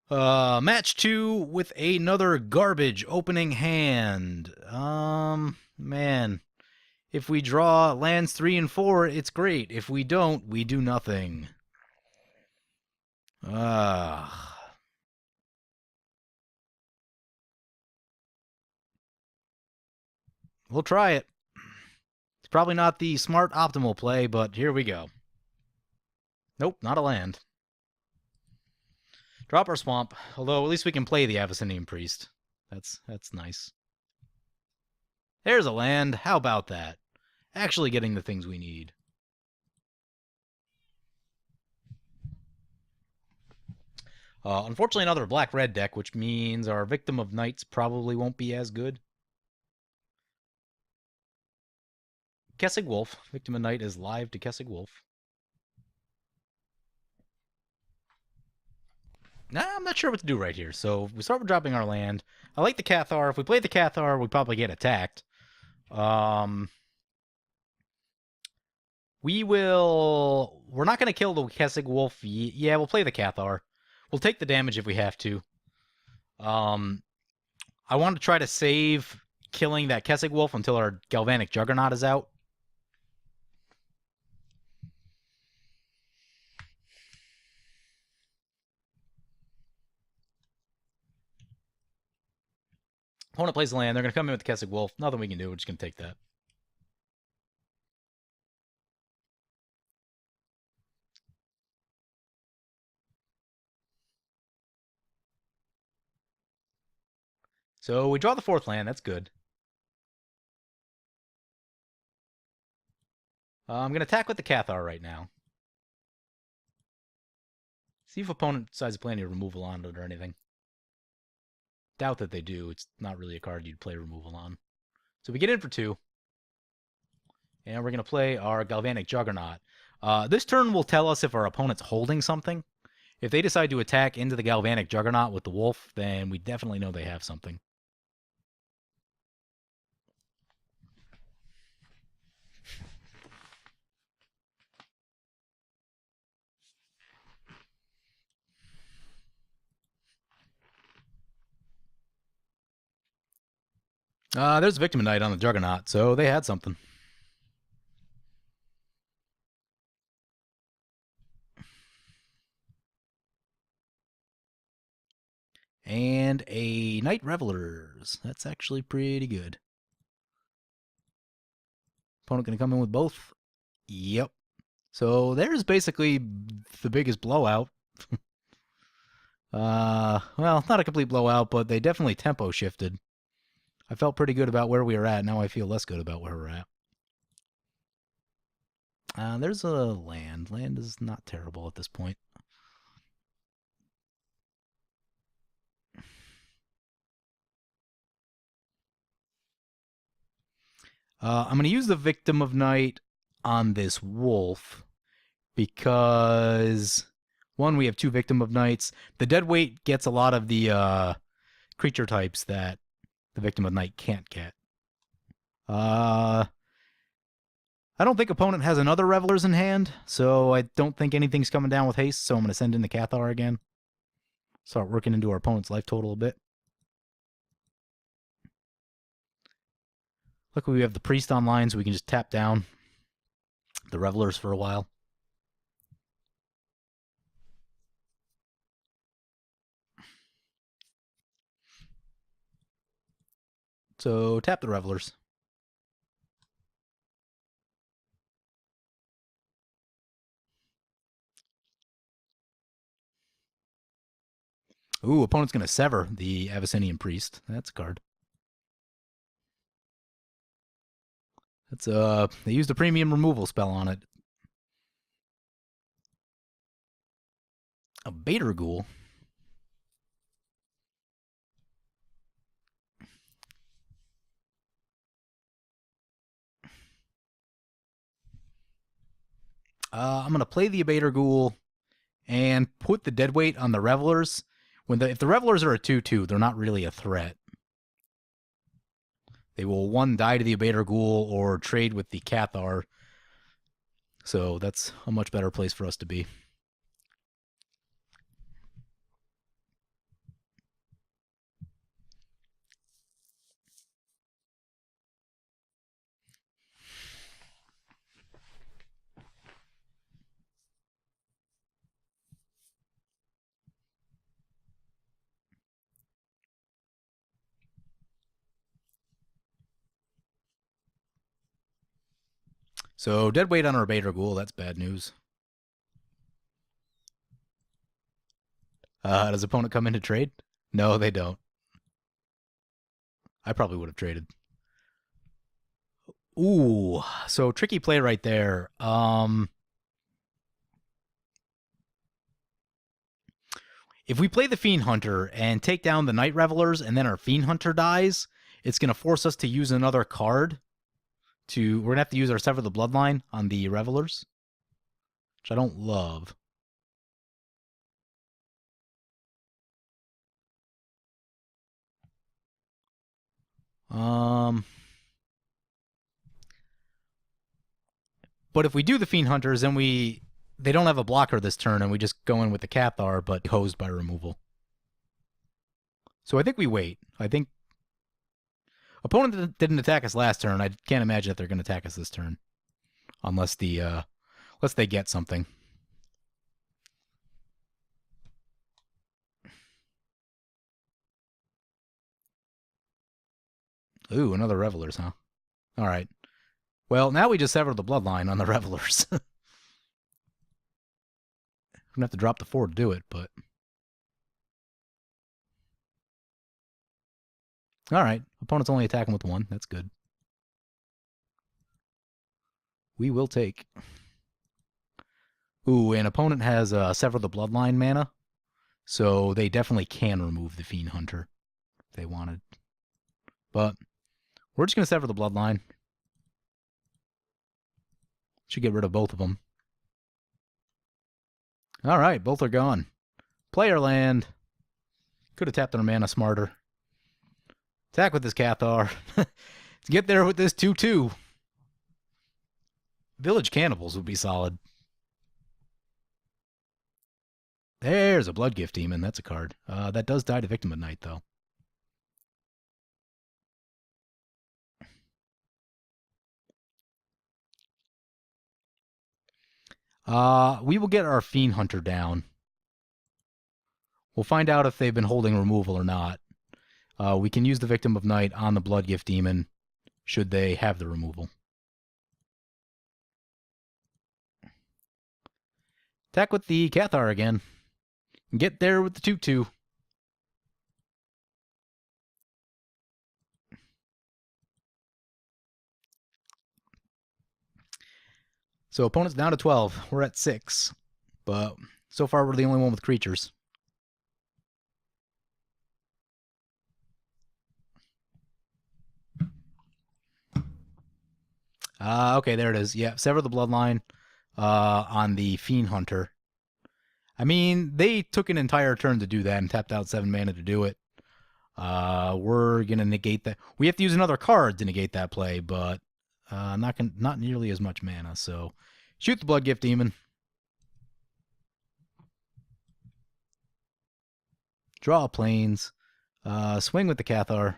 [SPEAKER 1] match 2 with another garbage opening hand. Man, if we draw lands 3 and 4, it's great. If we don't, we do nothing. We'll try it. It's probably not the smart optimal play, but here we go. Nope, not a land. Drop our swamp, although at least we can play the Abyssinian Priest. That's nice. There's a land. How about that? Actually getting the things we need. Unfortunately, another black-red deck, which means our Victim of Nights probably won't be as good. Kessig Wolf. Victim of Night is live to Kessig Wolf. Nah, I'm not sure what to do right here. So we start with dropping our land. I like the Cathar. If we play the Cathar, we probably get attacked. We're not going to kill the Kessig Wolf. Yeah, we'll play the Cathar. We'll take the damage if we have to. I want to try to save killing that Kessig Wolf until our Galvanic Juggernaut is out. Opponent plays the land. They're going to come in with the Kessig Wolf. Nothing we can do. We're just going to take that. So we draw the 4th land. That's good. I'm going to attack with the Cathar right now. See if opponent decides to play any removal on it or anything. Doubt that they do. It's not really a card you'd play removal on. So we get in for 2. And we're going to play our Galvanic Juggernaut. This turn will tell us if our opponent's holding something. If they decide to attack into the Galvanic Juggernaut with the Wolf, then we definitely know they have something. There's Victim of Night on the Juggernaut, so they had something. And a Night Revelers. That's actually pretty good. Opponent going to come in with both? Yep. So there's basically the biggest blowout. Well, not a complete blowout, but they definitely tempo shifted. I felt pretty good about where we were at. Now I feel less good about where we're at. There's a land. Land is not terrible at this point. I'm going to use the Victim of Night on this wolf because, one, we have 2 Victim of Nights. The Deadweight gets a lot of the creature types that the Victim of Night can't get. I don't think opponent has another Revelers in hand, so I don't think anything's coming down with haste, so I'm going to send in the Cathar again. Start working into our opponent's life total a bit. Luckily, we have the Priest online, so we can just tap down the Revelers for a while. So, tap the Revelers. Ooh, opponent's going to sever the Abyssinian Priest. That's a card. That's they used a premium removal spell on it. A Bader Ghoul. I'm going to play the Abater Ghoul and put the deadweight on the Revelers. If the Revelers are a 2/2, they're not really a threat. They will 1 die to the Abater Ghoul or trade with the Cathar. So that's a much better place for us to be. So deadweight on our Abater Ghoul, that's bad news. Does opponent come in to trade? No, they don't. I probably would have traded. Ooh, so tricky play right there. If we play the Fiend Hunter and take down the Night Revelers and then our Fiend Hunter dies, it's going to force us to use another card. We're going to have to use our Sever the Bloodline on the Revelers, which I don't love. But if we do the Fiend Hunters, then they don't have a blocker this turn, and we just go in with the Cathar, but hosed by removal. So I think we wait. I think opponent didn't attack us last turn. I can't imagine that they're going to attack us this turn, unless they get something. Ooh, another Revelers, huh? All right. Well, now we just severed the Bloodline on the Revelers. We're going to have to drop the 4 to do it, but... All right. Opponent's only attacking with 1. That's good. We will take. Ooh, and opponent has Sever the Bloodline mana, so they definitely can remove the Fiend Hunter if they wanted. But we're just going to Sever the Bloodline. Should get rid of both of them. All right, both are gone. Player land. Could have tapped their mana smarter. Attack with this Cathar. Let's get there with this 2/2. Village Cannibals would be solid. There's a Bloodgift Demon. That's a card. That does die to Victim of Night, though. We will get our Fiend Hunter down. We'll find out if they've been holding removal or not. We can use the Victim of Night on the Bloodgift Demon, should they have the removal. Attack with the Cathar again. Get there with the 2/2. So opponent's down to 12. We're at 6. But so far we're the only one with creatures. Okay, there it is. Yeah, Sever the Bloodline on the Fiend Hunter. I mean, they took an entire turn to do that and tapped out 7 mana to do it. We're going to negate that. We have to use another card to negate that play, but not nearly as much mana. So shoot the Bloodgift Demon. Draw planes. Swing with the Cathar.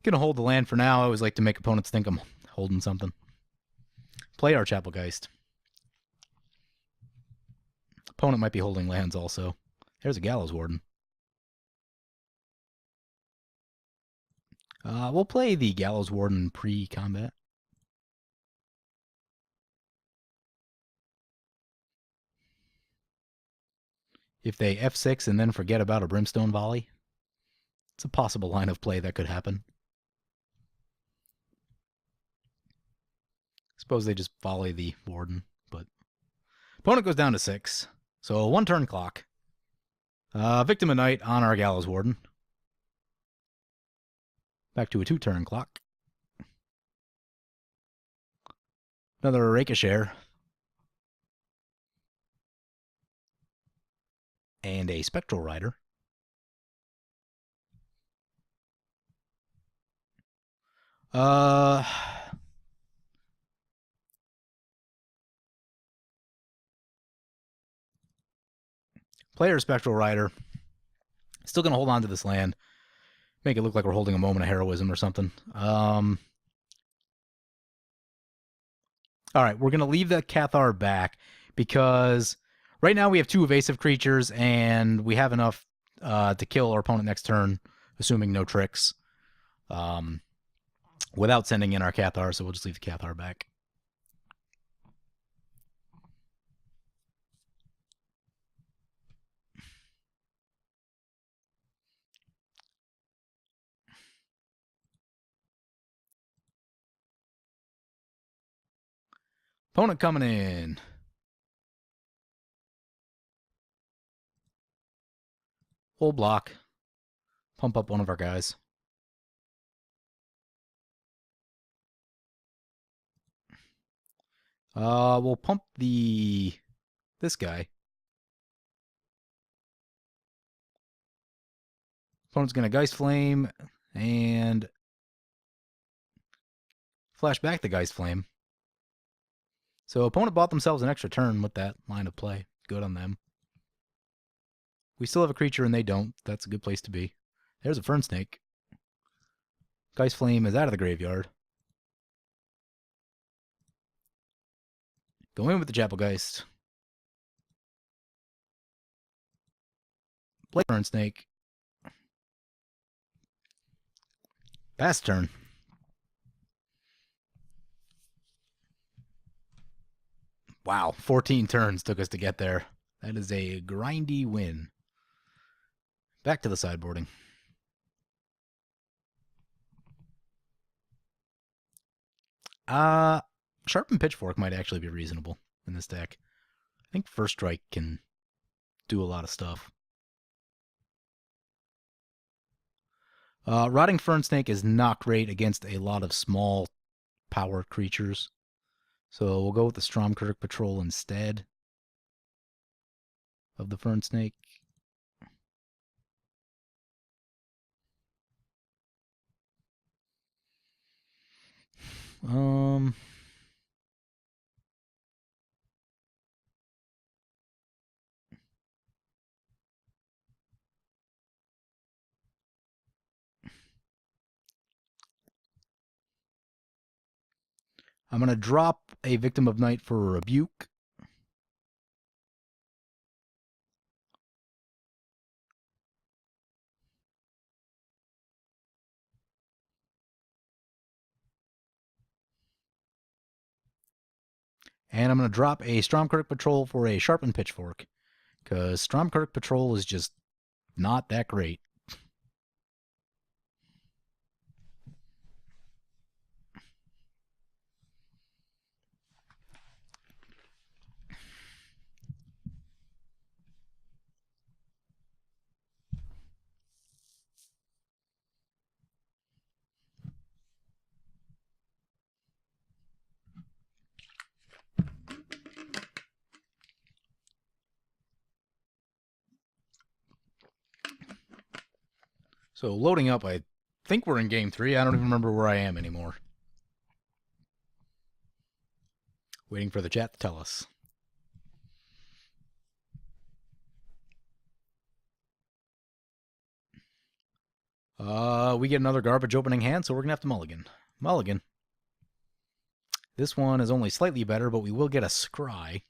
[SPEAKER 1] Gonna hold the land for now. I always like to make opponents think I'm holding something. Play our Chapelgeist. Opponent might be holding lands also. There's a Gallows Warden. We'll play the Gallows Warden pre-combat. If they F6 and then forget about a Brimstone Volley, it's a possible line of play that could happen. Suppose they just volley the Warden, but opponent goes down to 6. So a 1-turn clock. Victim of Night on our Gallows Warden. Back to a 2-turn clock. Another Ricochet. And a Spectral Rider. Player Spectral Rider. Still going to hold on to this land. Make it look like we're holding a moment of heroism or something. All right, we're going to leave that Cathar back because right now we have 2 evasive creatures and we have enough to kill our opponent next turn, assuming no tricks, without sending in our Cathar, so we'll just leave the Cathar back. Opponent coming in. Full block. Pump up one of our guys. We'll pump this guy. Opponent's going to Geist Flame and flash back the Geist Flame. So opponent bought themselves an extra turn with that line of play. Good on them. We still have a creature and they don't. That's a good place to be. There's a Fern Snake. Geist Flame is out of the graveyard. Go in with the Chapelgeist. Play Fern Snake. Pass turn. Wow, 14 turns took us to get there. That is a grindy win. Back to the sideboarding. Sharpened Pitchfork might actually be reasonable in this deck. I think First Strike can do a lot of stuff. Rotting Fern Snake is not great against a lot of small power creatures. So we'll go with the Stromkirk Patrol instead of the Fern Snake. I'm going to drop a Victim of Night for a Rebuke. And I'm going to drop a Stromkirk Patrol for a Sharpened Pitchfork, because Stromkirk Patrol is just not that great. So loading up, I think we're in game 3. I don't even remember where I am anymore. Waiting for the chat to tell us. We get another garbage opening hand, so we're going to have to mulligan. Mulligan. This one is only slightly better, but we will get a Scry.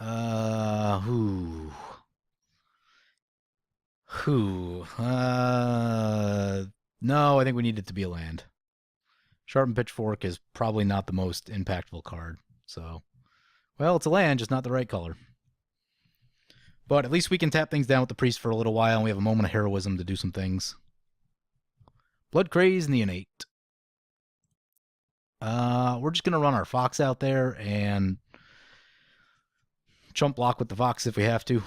[SPEAKER 1] Ooh. Who? No, I think we need it to be a land. Sharpened Pitchfork is probably not the most impactful card. So, well, it's a land, just not the right color. But at least we can tap things down with the Priest for a little while, and we have a moment of heroism to do some things. Blood Craze and the Innate. We're just going to run our Fox out there and chump block with the Fox if we have to.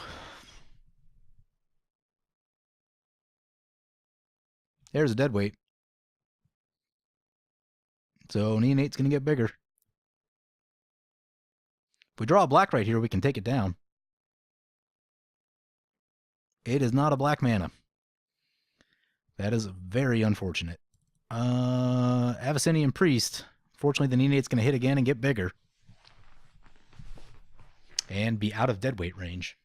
[SPEAKER 1] There's a deadweight. So an Innate's going to get bigger. If we draw a black right here, we can take it down. It is not a black mana. That is very unfortunate. Abyssinian Priest. Fortunately, the Innate's going to hit again and get bigger. And be out of deadweight range.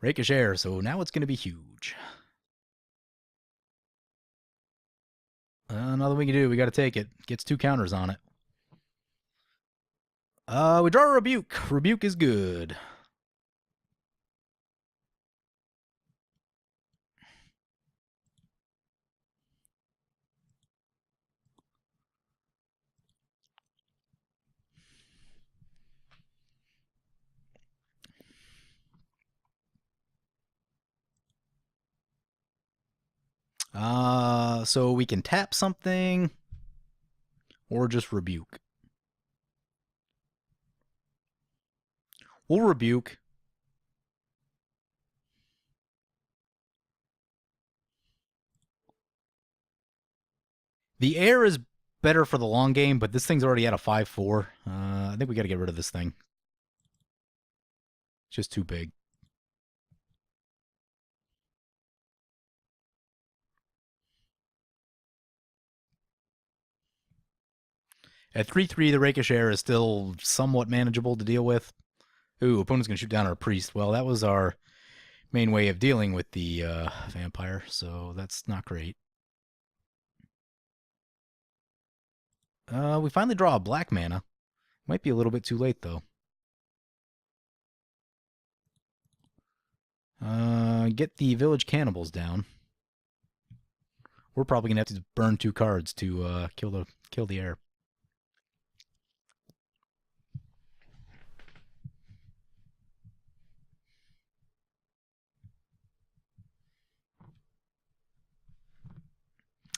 [SPEAKER 1] Rakish Air, so now it's going to be huge. Nothing we can do. We got to take it. Gets 2 counters on it. We draw a Rebuke. Rebuke is good. So we can tap something or just Rebuke. We'll Rebuke. The air is better for the long game, but this thing's already at a 5/4. I think we got to get rid of this thing. It's just too big. At 3/3, the Rakish Air is still somewhat manageable to deal with. Ooh, opponent's going to shoot down our Priest. Well, that was our main way of dealing with the Vampire, so that's not great. We finally draw a black mana. Might be a little bit too late, though. Get the Village Cannibals down. We're probably going to have to burn 2 cards to kill the air.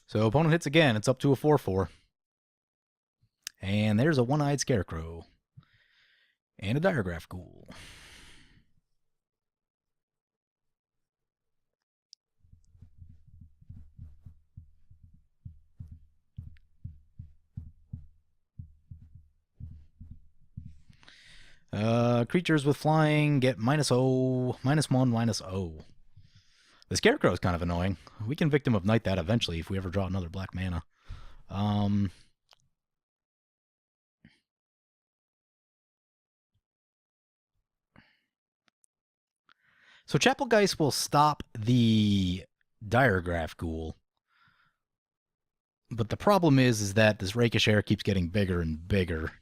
[SPEAKER 1] So opponent hits again. It's up to a 4/4. And there's a one-eyed Scarecrow. And a Diregraph Ghoul. Creatures with flying get -0, -1, -0. The Scarecrow is kind of annoying. We can Victim of Night that eventually if we ever draw another black mana. So Chapelgeist will stop the Diregraph Ghoul. But the problem is that this Rakish Air keeps getting bigger and bigger.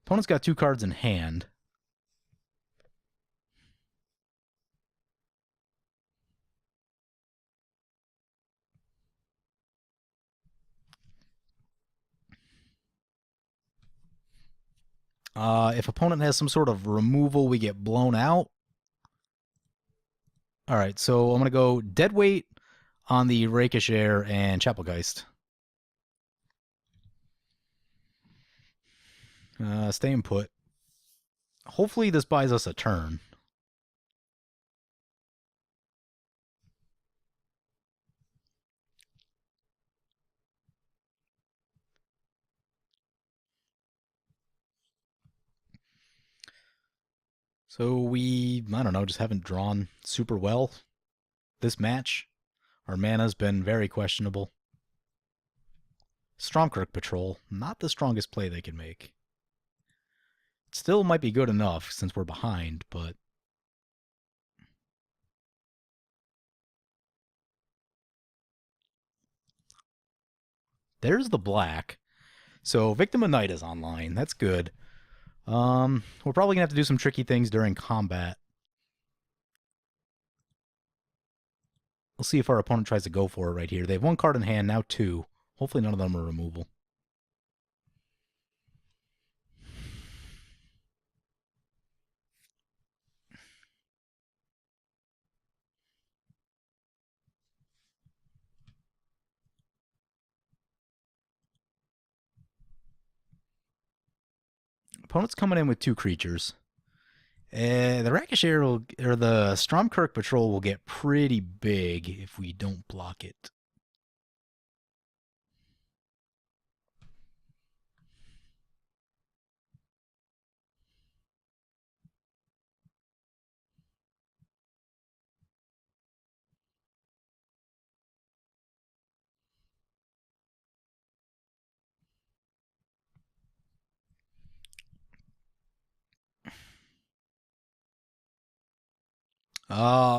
[SPEAKER 1] Opponent's got 2 cards in hand. If opponent has some sort of removal, we get blown out. All right, so I'm going to go Deadweight on the Rakish Air and Chapelgeist. Staying put. Hopefully this buys us a turn. So we, I don't know, just haven't drawn super well this match. Our mana's been very questionable. Stromkirk Patrol, not the strongest play they can make. It still might be good enough since we're behind, but There's the black. So Victim of Night is online. That's good. We're probably gonna have to do some tricky things during combat. We'll see if our opponent tries to go for it right here. They have one card in hand, now two. Hopefully none of them are removal. Opponent's coming in with two creatures. The Rakish Air will, or the Stromkirk Patrol will get pretty big if we don't block it.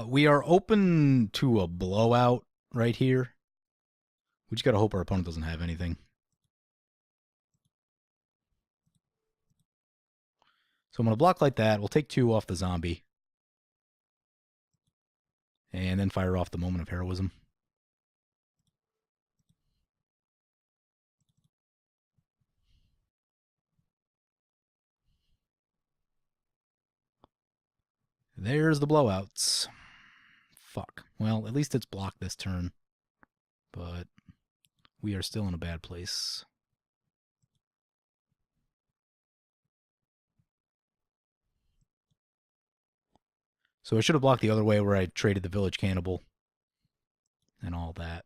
[SPEAKER 1] We are open to a blowout right here. We just gotta hope our opponent doesn't have anything. So I'm gonna block like that. We'll take two off the zombie. And then fire off the Moment of Heroism. There's the blowouts. Fuck. Well, at least it's blocked this turn. But we are still in a bad place. So I should have blocked the other way where I traded the Village Cannibal and all that.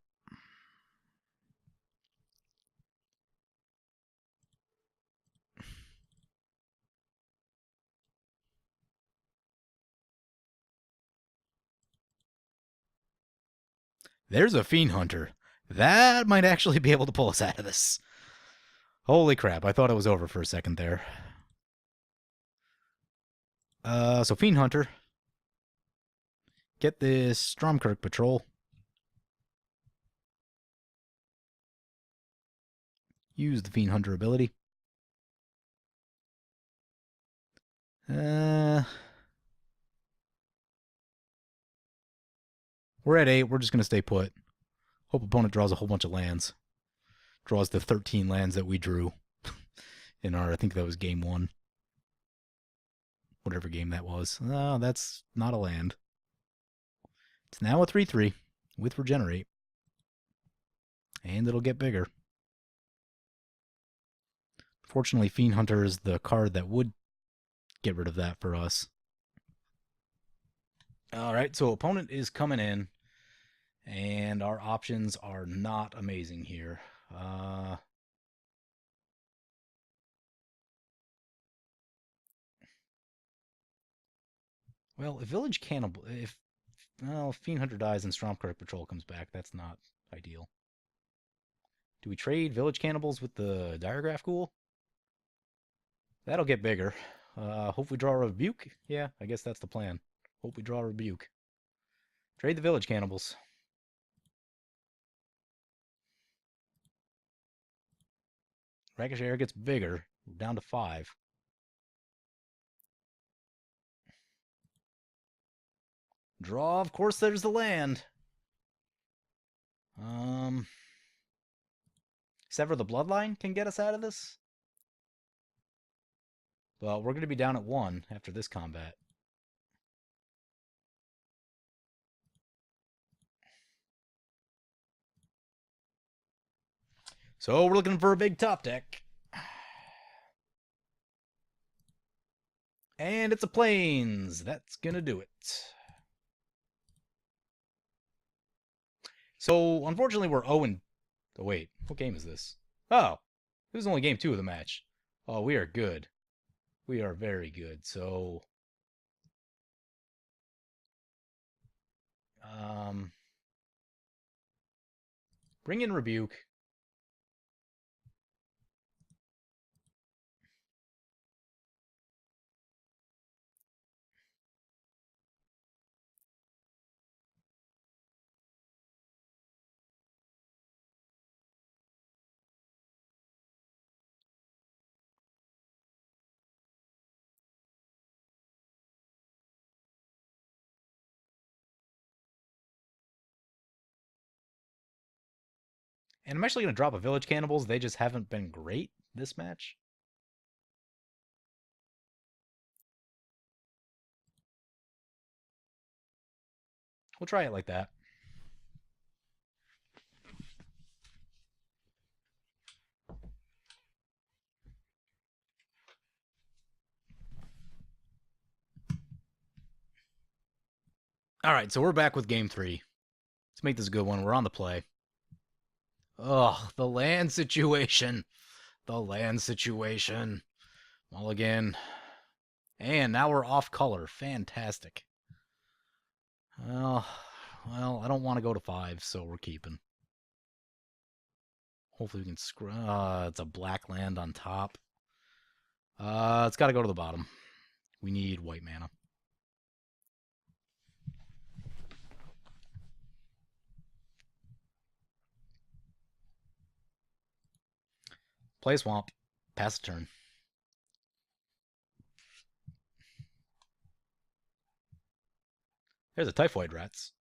[SPEAKER 1] There's a Fiend Hunter. That might actually be able to pull us out of this. Holy crap, I thought it was over for a second there. So Fiend Hunter. Get this Stromkirk Patrol. Use the Fiend Hunter ability. We're at 8. We're just going to stay put. Hope opponent draws a whole bunch of lands. Draws the 13 lands that we drew in our, I think that was game 1. Whatever game that was. No, that's not a land. It's now a 3-3 with Regenerate. And it'll get bigger. Fortunately, Fiend Hunter is the card that would get rid of that for us. Alright, so opponent is coming in. And our options are not amazing here. Well, if Village Cannibal... If Fiend Hunter dies and Stromkirk Patrol comes back, that's not ideal. Do we trade Village Cannibals with the Diregraph Ghoul? That'll get bigger. Hope we draw a Rebuke? Yeah, I guess that's the plan. Hope we draw a Rebuke. Trade the Village Cannibals. Rakish Air gets bigger. We're down to 5. Draw, of course, there's the land. Sever the Bloodline can get us out of this. Well, we're going to be down at 1 after this combat. So we're looking for a big top deck. And it's a Plains. That's going to do it. So, unfortunately, we're 0 Oh, wait. What game is this? Oh, this is only game 2 of the match. Oh, we are good. We are very good. So, bring in Rebuke. And I'm actually going to drop a Village Cannibals. They just haven't been great this match. We'll try it like that. All right, so we're back with game 3. Let's make this a good one. We're on the play. Ugh, the land situation. The land situation. Mulligan. And now we're off color. Fantastic. Well, I don't want to go to 5, so we're keeping. Hopefully we can screw... it's a black land on top. It's got to go to the bottom. We need white mana. Play a swamp. Pass a turn. There's a Typhoid Rats.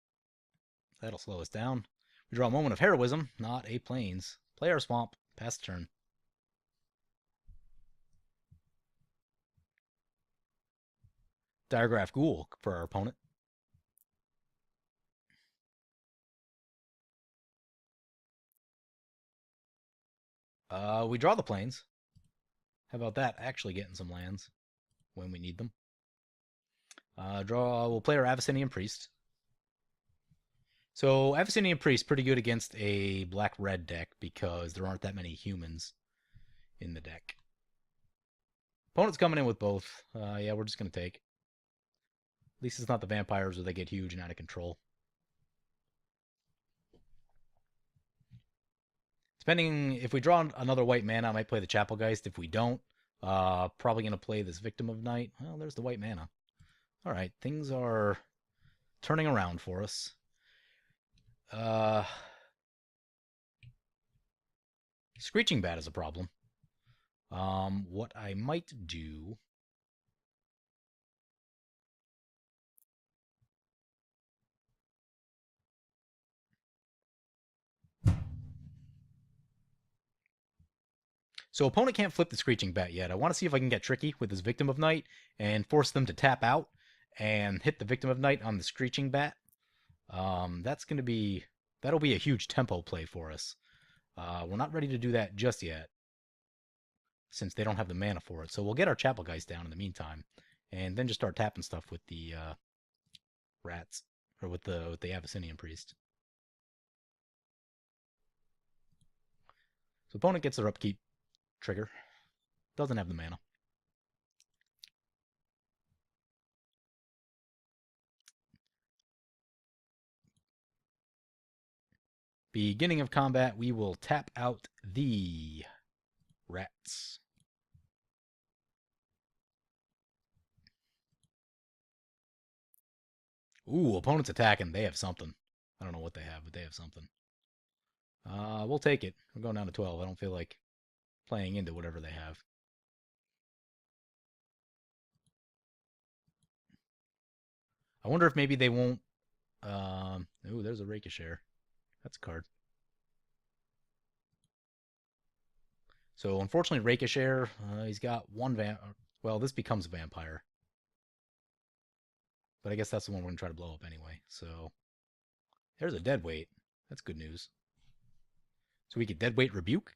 [SPEAKER 1] That'll slow us down. We draw a Moment of Heroism, not a Plains. Play our swamp. Pass a turn. Diregraph Ghoul for our opponent. We draw the Plains. How about that? Actually getting some lands when we need them. We'll play our Abyssinian Priest. So Abyssinian Priest pretty good against a black-red deck because there aren't that many humans in the deck. Opponent's coming in with both. Yeah, we're just going to take. At least it's not the vampires where they get huge and out of control. Depending, if we draw another white mana, I might play the Chapelgeist. If we don't, probably going to play this Victim of Night. Well, there's the white mana. All right, things are turning around for us. Screeching Bat is a problem. What I might do... So opponent can't flip the Screeching Bat yet. I want to see if I can get tricky with this Victim of Night and force them to tap out and hit the Victim of Night on the Screeching Bat. That'll be a huge tempo play for us. We're not ready to do that just yet, since they don't have the mana for it. So we'll get our Chapelgeist down in the meantime, and then just start tapping stuff with the rats, or with the Abyssinian Priest. So opponent gets their upkeep trigger. Doesn't have the mana. Beginning of combat, we will tap out the rats. Ooh, opponent's attacking. They have something. I don't know what they have, but they have something. We'll take it. We're going down to 12. I don't feel like playing into whatever they have. I wonder if maybe they won't... ooh, there's a Rakeshare. That's a card. So, unfortunately, Rakeshare, he's got one well, this becomes a vampire. But I guess that's the one we're going to try to blow up anyway. So, there's a Deadweight. That's good news. So we get Deadweight Rebuke.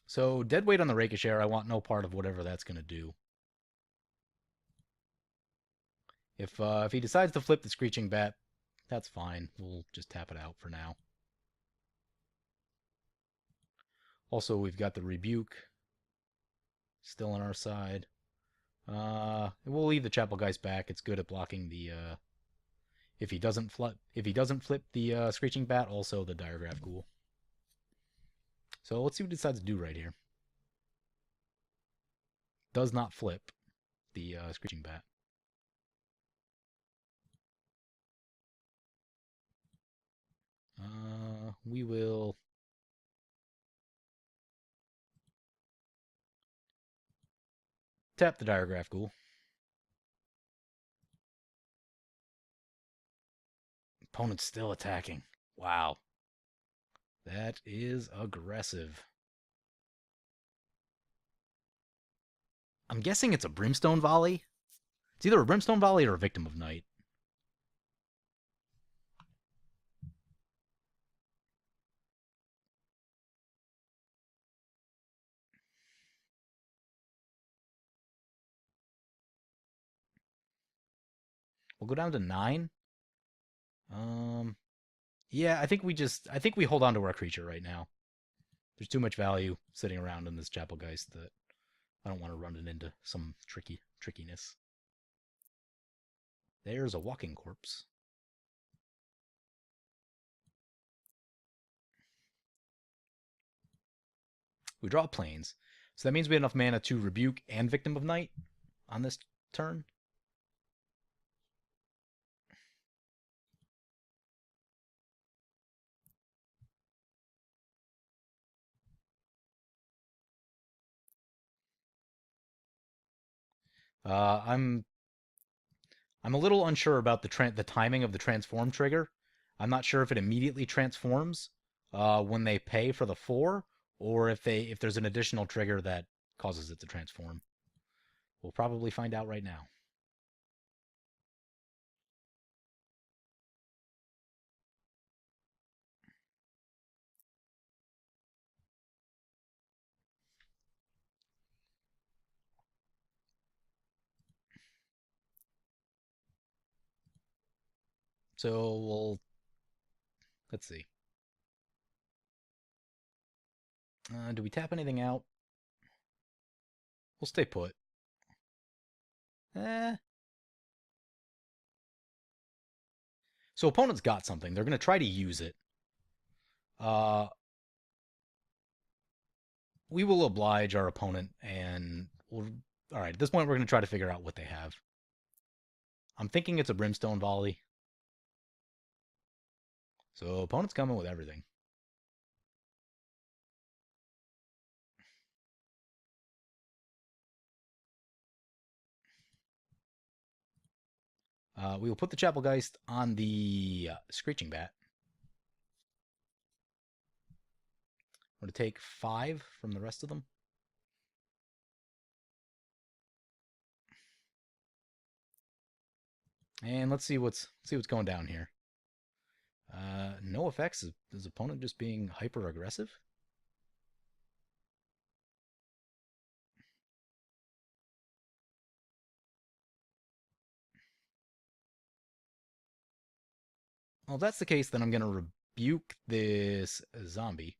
[SPEAKER 1] So, Deadweight on the Rakeshare, I want no part of whatever that's going to do. If he decides to flip the Screeching Bat, that's fine. We'll just tap it out for now. Also, we've got the Rebuke still on our side. We'll leave the Chapelgeist back. It's good at blocking the... if he doesn't flip the Screeching Bat, also the Diregraph Ghoul. So let's see what he decides to do right here. Does not flip the Screeching Bat. We will tap the Diregraph Ghoul. Opponent's still attacking. Wow. That is aggressive. I'm guessing it's a Brimstone Volley. It's either a Brimstone Volley or a Victim of Night. We'll go down to 9. Yeah, I think we hold on to our creature right now. There's too much value sitting around in this Chapelgeist that I don't want to run it into some trickiness. There's a Walking Corpse. We draw Plains. So that means we have enough mana to Rebuke and Victim of Night on this turn. I'm a little unsure about the timing of the transform trigger. I'm not sure if it immediately transforms when they pay for the 4, or if there's an additional trigger that causes it to transform. We'll probably find out right now. So let's see. Do we tap anything out? We'll stay put. So opponent's got something. They're going to try to use it. We will oblige our opponent, and all right, at this point, we're going to try to figure out what they have. I'm thinking it's a Brimstone Volley. So opponent's coming with everything. We will put the Chapelgeist on the Screeching Bat. We're going to take 5 from the rest of them. And let's see what's going down here. No effects. Is opponent just being hyper aggressive? Well, if that's the case, then I'm going to rebuke this zombie.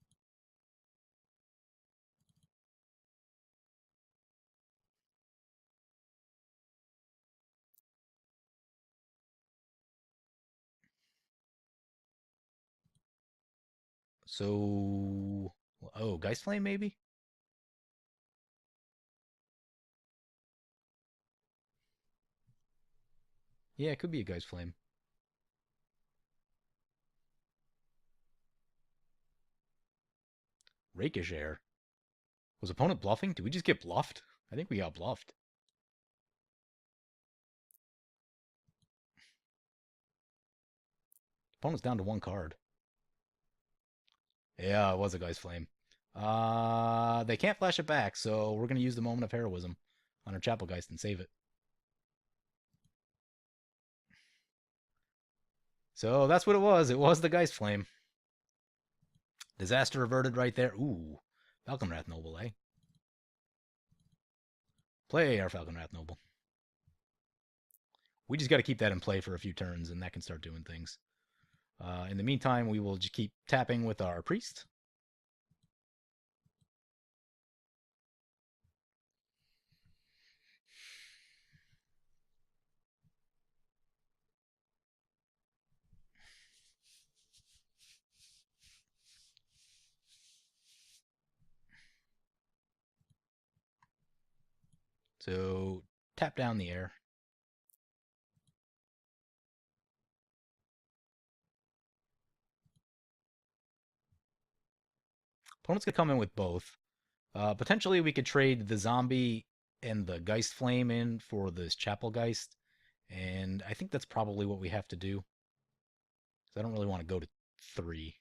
[SPEAKER 1] So, oh, Geist Flame maybe? Yeah, it could be a Geist Flame. Rakish Air. Was opponent bluffing? Did we just get bluffed? I think we got bluffed. Opponent's down to 1 card. Yeah, it was a Geist Flame. They can't flash it back, so we're going to use the Moment of Heroism on our Chapelgeist and save it. So that's what it was. It was the Geist Flame. Disaster averted right there. Ooh, Falconwrath Noble, eh? Play our Falconwrath Noble. We just got to keep that in play for a few turns, and that can start doing things. In the meantime, we will just keep tapping with our Priest. So tap down the air. Opponent's going to come in with both. Potentially, we could trade the zombie and the Geist Flame in for this Chapel Geist. And I think that's probably what we have to do. I don't really want to go to 3.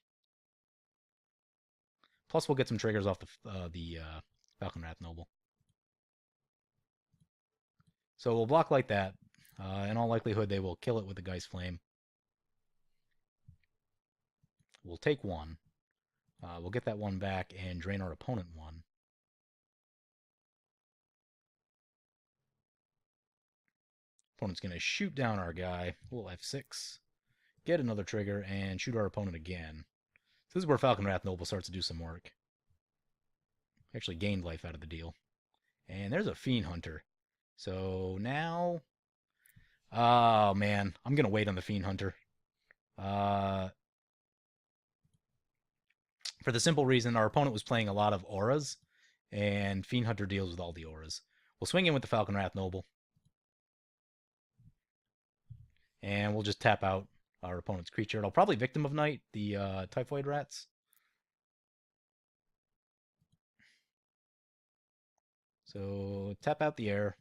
[SPEAKER 1] Plus, we'll get some triggers off the Falcon Wrath Noble. So we'll block like that. In all likelihood, they will kill it with the Geist Flame. We'll take 1. We'll get that 1 back and drain our opponent 1. Opponent's going to shoot down our guy. We'll F6. Get another trigger and shoot our opponent again. So this is where Falcon Wrath Noble starts to do some work. Actually gained life out of the deal. And there's a Fiend Hunter. So now... Oh, man. I'm going to wait on the Fiend Hunter. For the simple reason our opponent was playing a lot of auras, and Fiend Hunter deals with all the auras. We'll swing in with the Falcon Wrath Noble. And we'll just tap out our opponent's creature. It'll probably Victim of Night, the Typhoid Rats. So tap out the air.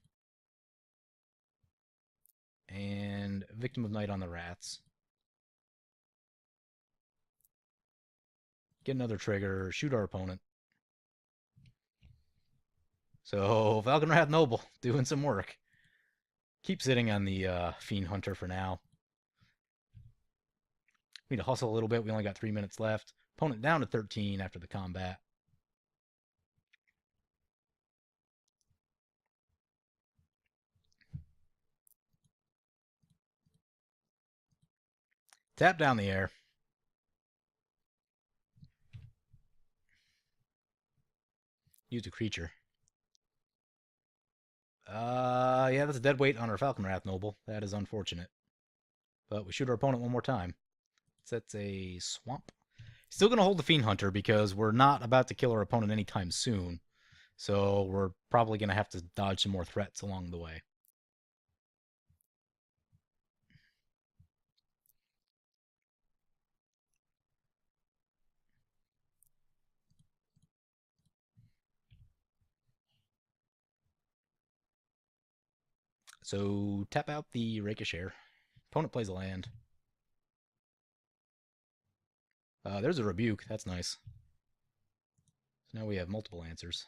[SPEAKER 1] And Victim of Night on the rats. Get another trigger, shoot our opponent. So Falcon Wrath Noble doing some work. Keep sitting on the Fiend Hunter for now. We need to hustle a little bit. We only got 3 minutes left. Opponent down to 13 after the combat. Tap down the air. Use a creature. Yeah, that's a dead weight on our Falcon Wrath Noble. That is unfortunate. But we shoot our opponent 1 more time. That's a swamp. Still going to hold the Fiend Hunter because we're not about to kill our opponent anytime soon. So we're probably going to have to dodge some more threats along the way. So tap out the Rakeshare. Opponent plays a land. There's a Rebuke. That's nice. So now we have multiple answers.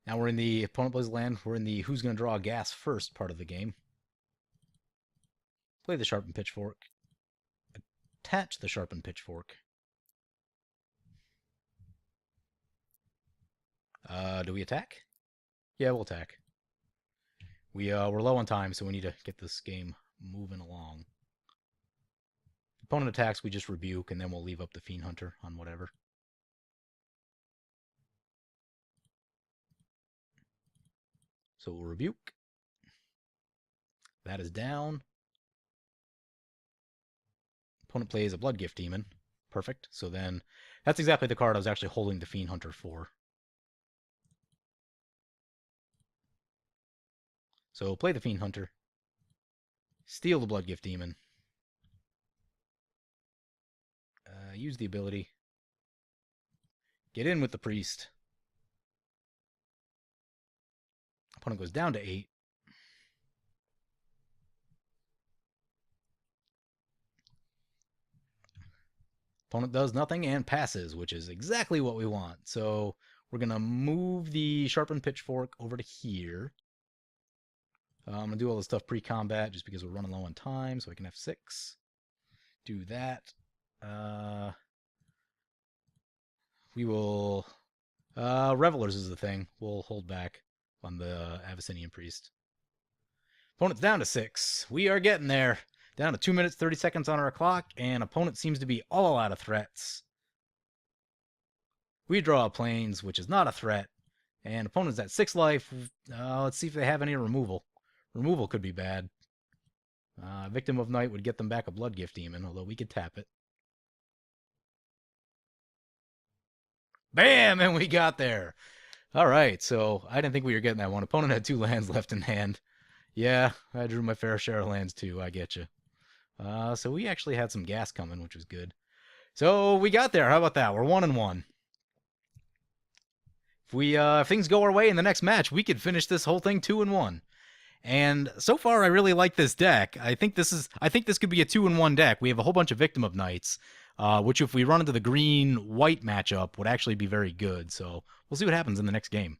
[SPEAKER 1] Now we're in the opponent plays land. We're in the who's going to draw a gas first part of the game. Play the Sharpened Pitchfork. Attach the Sharpened Pitchfork. Do we attack? Yeah, we'll attack. We're low on time, so we need to get this game moving along. Opponent attacks, we just rebuke, and then we'll leave up the Fiend Hunter on whatever. So we'll rebuke. That is down. Opponent plays a Bloodgift Demon. Perfect. So then, that's exactly the card I was actually holding the Fiend Hunter for. So play the Fiend Hunter. Steal the Bloodgift Demon. Use the ability. Get in with the Priest. Opponent goes down to 8. Opponent does nothing and passes, which is exactly what we want. So we're going to move the Sharpened Pitchfork over to here. I'm going to do all this stuff pre-combat just because we're running low on time, so I can F6. Do that. We will... Revelers is the thing. We'll hold back on the Abyssinian Priest. Opponent's down to 6. We are getting there. Down to 2 minutes, 30 seconds on our clock, and opponent seems to be all out of threats. We draw a Plains, which is not a threat, and opponent's at 6 life. Let's see if they have any removal. Removal could be bad. Victim of Night would get them back a Bloodgift Demon, although we could tap it. Bam! And we got there. All right, so I didn't think we were getting that one. Opponent had 2 lands left in hand. Yeah, I drew my fair share of lands too. I get you. So we actually had some gas coming, which was good. So we got there. How about that? We're 1-1. If things go our way in the next match, we could finish this whole thing 2-1. And so far, I really like this deck. I think this could be a 2-1 deck. We have a whole bunch of Victim of Nights, which if we run into the green-white matchup would actually be very good. So we'll see what happens in the next game.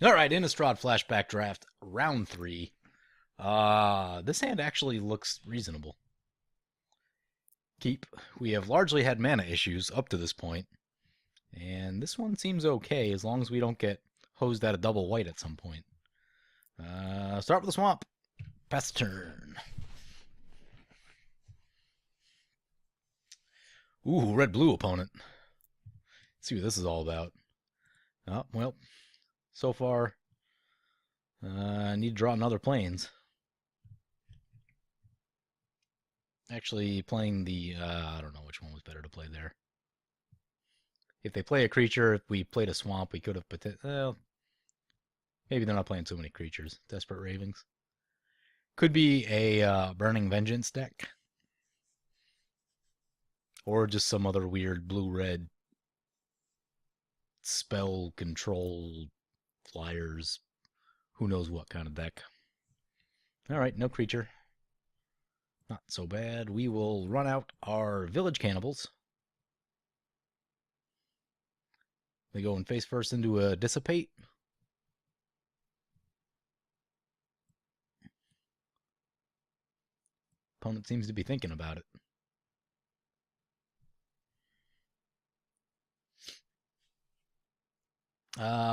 [SPEAKER 1] All right, Innistrad Flashback Draft, round 3. This hand actually looks reasonable. Keep. We have largely had mana issues up to this point. And this one seems okay as long as we don't get hosed out of double white at some point. Start with the swamp. Pass the turn. Ooh, red-blue opponent. Let's see what this is all about. Oh, well, so far, I need to draw another plains. Actually, playing the, I don't know which one was better to play there. If they play a creature, if we played a swamp, we could have, well, maybe they're not playing so many creatures. Desperate Ravings. Could be a Burning Vengeance deck. Or just some other weird blue-red spell control flyers. Who knows what kind of deck. Alright, no creature. Not so bad. We will run out our Village Cannibals. They go and face first into a Dissipate. Opponent seems to be thinking about it.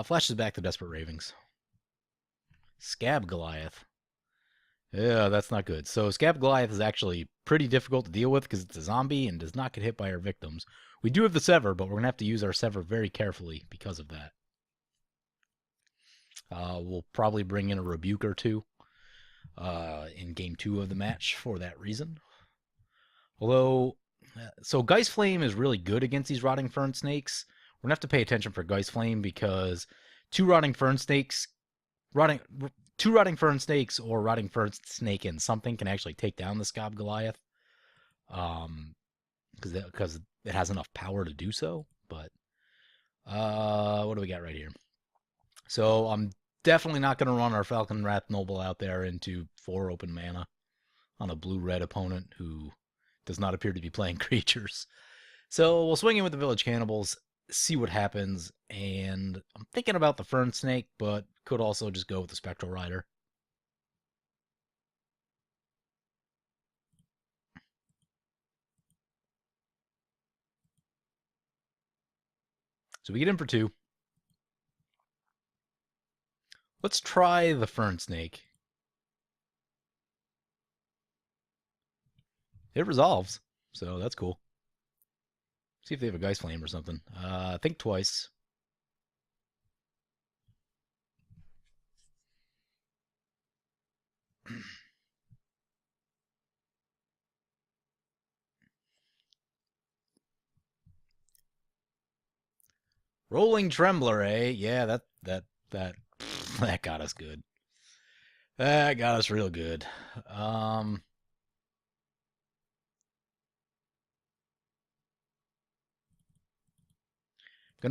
[SPEAKER 1] Flashes back the Desperate Ravings. Scab Goliath. Yeah, that's not good. So Scab Goliath is actually pretty difficult to deal with because it's a zombie and does not get hit by our victims. We do have the Sever, but we're going to have to use our Sever very carefully because of that. We'll probably bring in a Rebuke or two in Game 2 of the match for that reason. Although, so Geist Flame is really good against these Rotting Fern Snakes. We're going to have to pay attention for Geist Flame because two Rotting Fern Snakes or Rotting Fern Snake and something can actually take down the Scab Goliath. Because it has enough power to do so. But what do we got right here? So I'm definitely not going to run our Falcon Wrath Noble out there into 4 open mana on a blue-red opponent who does not appear to be playing creatures. So we'll swing in with the Village Cannibals, see what happens, and I'm thinking about the Fern Snake, but could also just go with the Spectral Rider. So we get in for 2. Let's try the Fern Snake. It resolves, so that's cool. See if they have a Geist Flame or something. Think twice. Rolling Trembler, eh? Yeah, that got us good. That got us real good. Gonna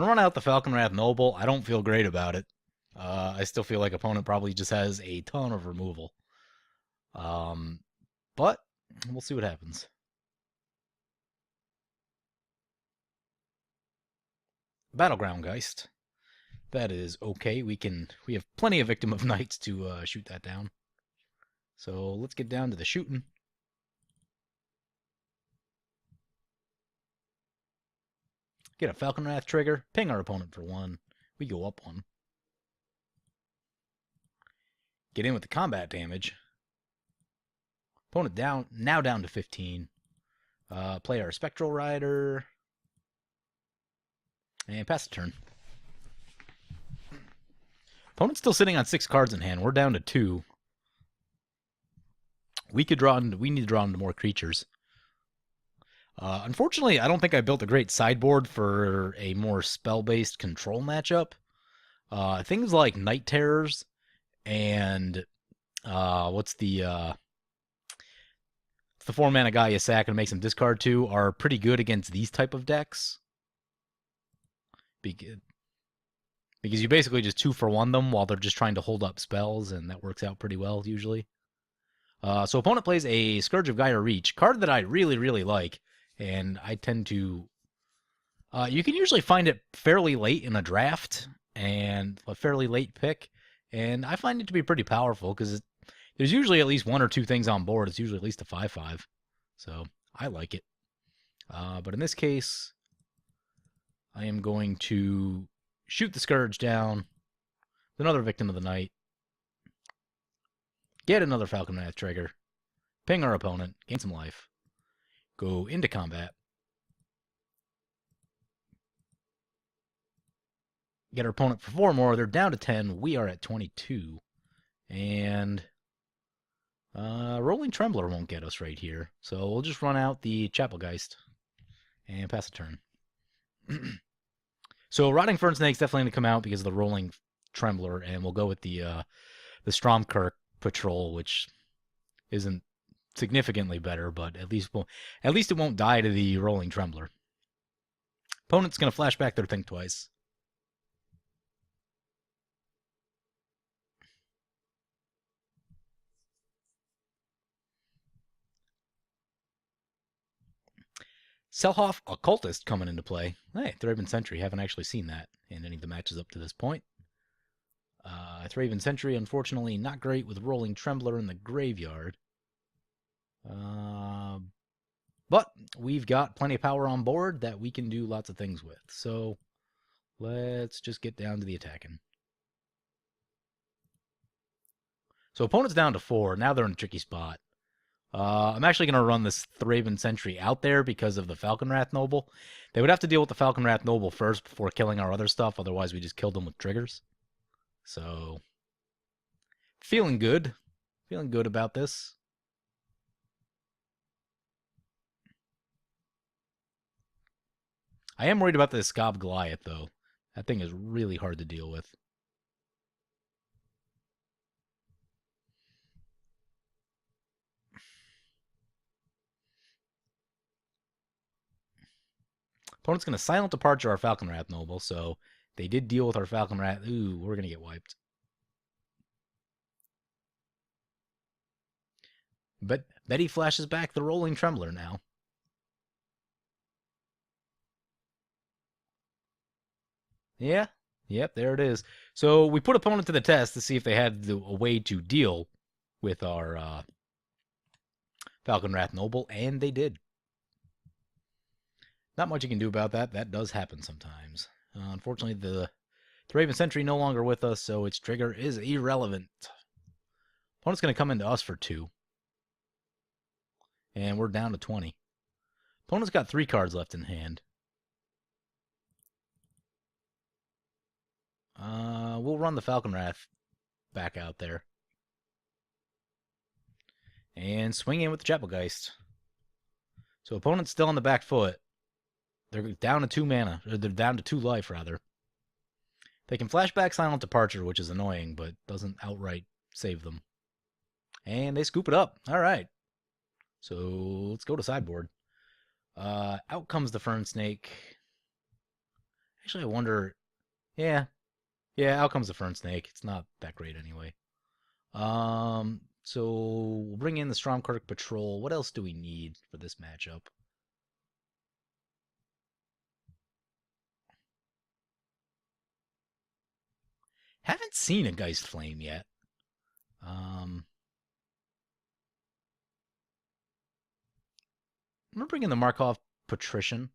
[SPEAKER 1] run out the Falcon Wrath Noble. I don't feel great about it. I still feel like opponent probably just has a ton of removal. But we'll see what happens. Battleground Geist. That is okay. We have plenty of Victim of Nights to shoot that down. So let's get down to the shooting. Get a Falcon Wrath trigger. Ping our opponent for 1. We go up 1. Get in with the combat damage. Opponent now down to 15. Play our Spectral Rider. And pass the turn. Opponent's still sitting on 6 cards in hand. We're down to 2. We need to draw into more creatures. Unfortunately, I don't think I built a great sideboard for a more spell-based control matchup. Things like Night Terrors and what's the 4-mana guy you sack and makes him discard 2 are pretty good against these type of decks. Because you basically just 2-for-1 them while they're just trying to hold up spells, and that works out pretty well usually. So opponent plays a Scourge of Gaia Reach, card that I really, really like, and I tend to... you can usually find it fairly late in a draft, and a fairly late pick, and I find it to be pretty powerful, because there's usually at least 1 or 2 things on board. It's usually at least a 5/5, so I like it. But in this case, I am going to shoot the Scourge down, another Victim of the Night, get another Falcon Wrath trigger, ping our opponent, gain some life, go into combat, get our opponent for 4 more. They're down to 10. We are at 22. And Rolling Trembler won't get us right here. So we'll just run out the Chapelgeist and pass a turn. So Rotting Fern Snake's definitely going to come out because of the Rolling Trembler, and we'll go with the Stromkirk Patrol, which isn't significantly better, but at least it won't die to the Rolling Trembler. Opponent's going to flashback their thing twice. Selhoff Occultist coming into play. Hey, Thraben Sentry. Haven't actually seen that in any of the matches up to this point. Thraben Sentry, unfortunately, not great with Rolling Trembler in the graveyard. But we've got plenty of power on board that we can do lots of things with. So let's just get down to the attacking. So opponent's down to 4. Now they're in a tricky spot. I'm actually going to run this Thraben Sentry out there because of the Falconwrath Noble. They would have to deal with the Falconwrath Noble first before killing our other stuff. Otherwise, we just killed them with triggers. So, feeling good. Feeling good about this. I am worried about this Scob Goliath, though. That thing is really hard to deal with. Opponent's going to Silent Departure our Falconwrath Noble, so they did deal with our Falconwrath. Ooh, we're going to get wiped. But Betty flashes back the Rolling Trembler now. Yeah, yep, there it is. So we put opponent to the test to see if they had a way to deal with our Falconwrath Noble, and they did. Not much you can do about that. That does happen sometimes. Unfortunately, the Thraben Sentry no longer with us, so its trigger is irrelevant. Opponent's going to come into us for 2. And we're down to 20. Opponent's got 3 cards left in hand. We'll run the Falconwrath back out there. And swing in with the Chapelgeist. So opponent's still on the back foot. They're down to 2 mana. Or they're down to 2 life, rather. They can flashback Silent Departure, which is annoying, but doesn't outright save them. And they scoop it up. All right. So let's go to sideboard. Out comes the Fern Snake. Actually, I wonder... Yeah, out comes the Fern Snake. It's not that great anyway. So we'll bring in the Stromkirk Patrol. What else do we need for this matchup? Haven't seen a Geist Flame yet. I'm bringing the Markov Patrician.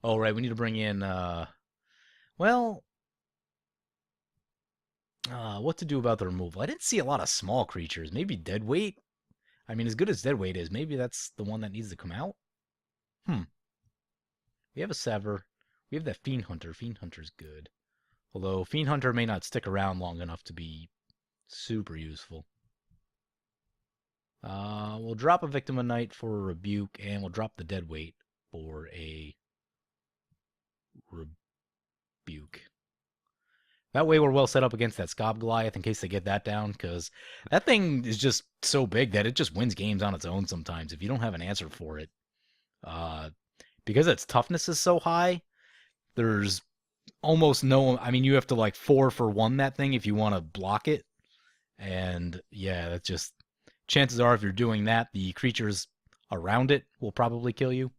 [SPEAKER 1] Oh, right, we need to bring in, what to do about the removal? I didn't see a lot of small creatures. Maybe Deadweight? I mean, as good as Deadweight is, maybe that's the one that needs to come out? We have a Sever. We have that Fiend Hunter. Fiend Hunter's good. Although, Fiend Hunter may not stick around long enough to be super useful. We'll drop a Victim of Night for a Rebuke, and we'll drop the Dead Weight for a Rebuke. That way we're well set up against that Scob Goliath in case they get that down, because that thing is just so big that it just wins games on its own sometimes if you don't have an answer for it. Because its toughness is so high, there's almost no... I mean, you have to like 4 for 1 that thing if you want to block it. And yeah, that's just... Chances are if you're doing that, the creatures around it will probably kill you.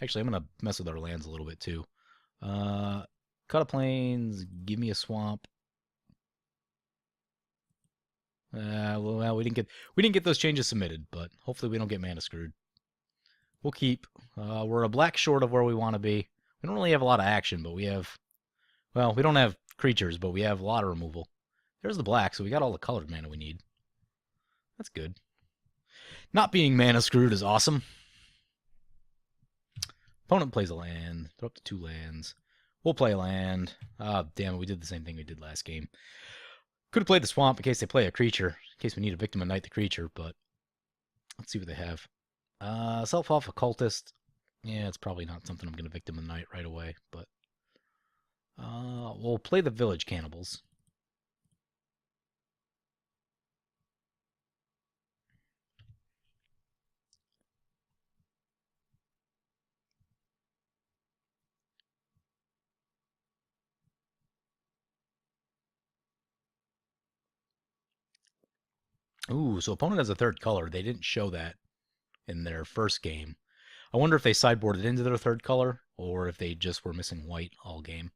[SPEAKER 1] Actually, I'm going to mess with our lands a little bit too. Cut a plains, give me a swamp. Well, we didn't get those changes submitted, but hopefully we don't get mana screwed. We'll keep. We're a black short of where we want to be. We don't really have a lot of action, but we have... Well, we don't have creatures, but we have a lot of removal. There's the black, so we got all the colored mana we need. That's good. Not being mana screwed is awesome. Opponent plays a land. Throw up to 2 lands. We'll play a land. Damn it, we did the same thing we did last game. Could have played the swamp in case they play a creature. In case we need a Victim of Night the creature, but... Let's see what they have. Self-off Occultist. Yeah, it's probably not something I'm going to Victim of Night right away, but... we'll play the Village Cannibals. Ooh, so opponent has a 3rd color. They didn't show that in their first game. I wonder if they sideboarded into their 3rd color, or if they just were missing white all game.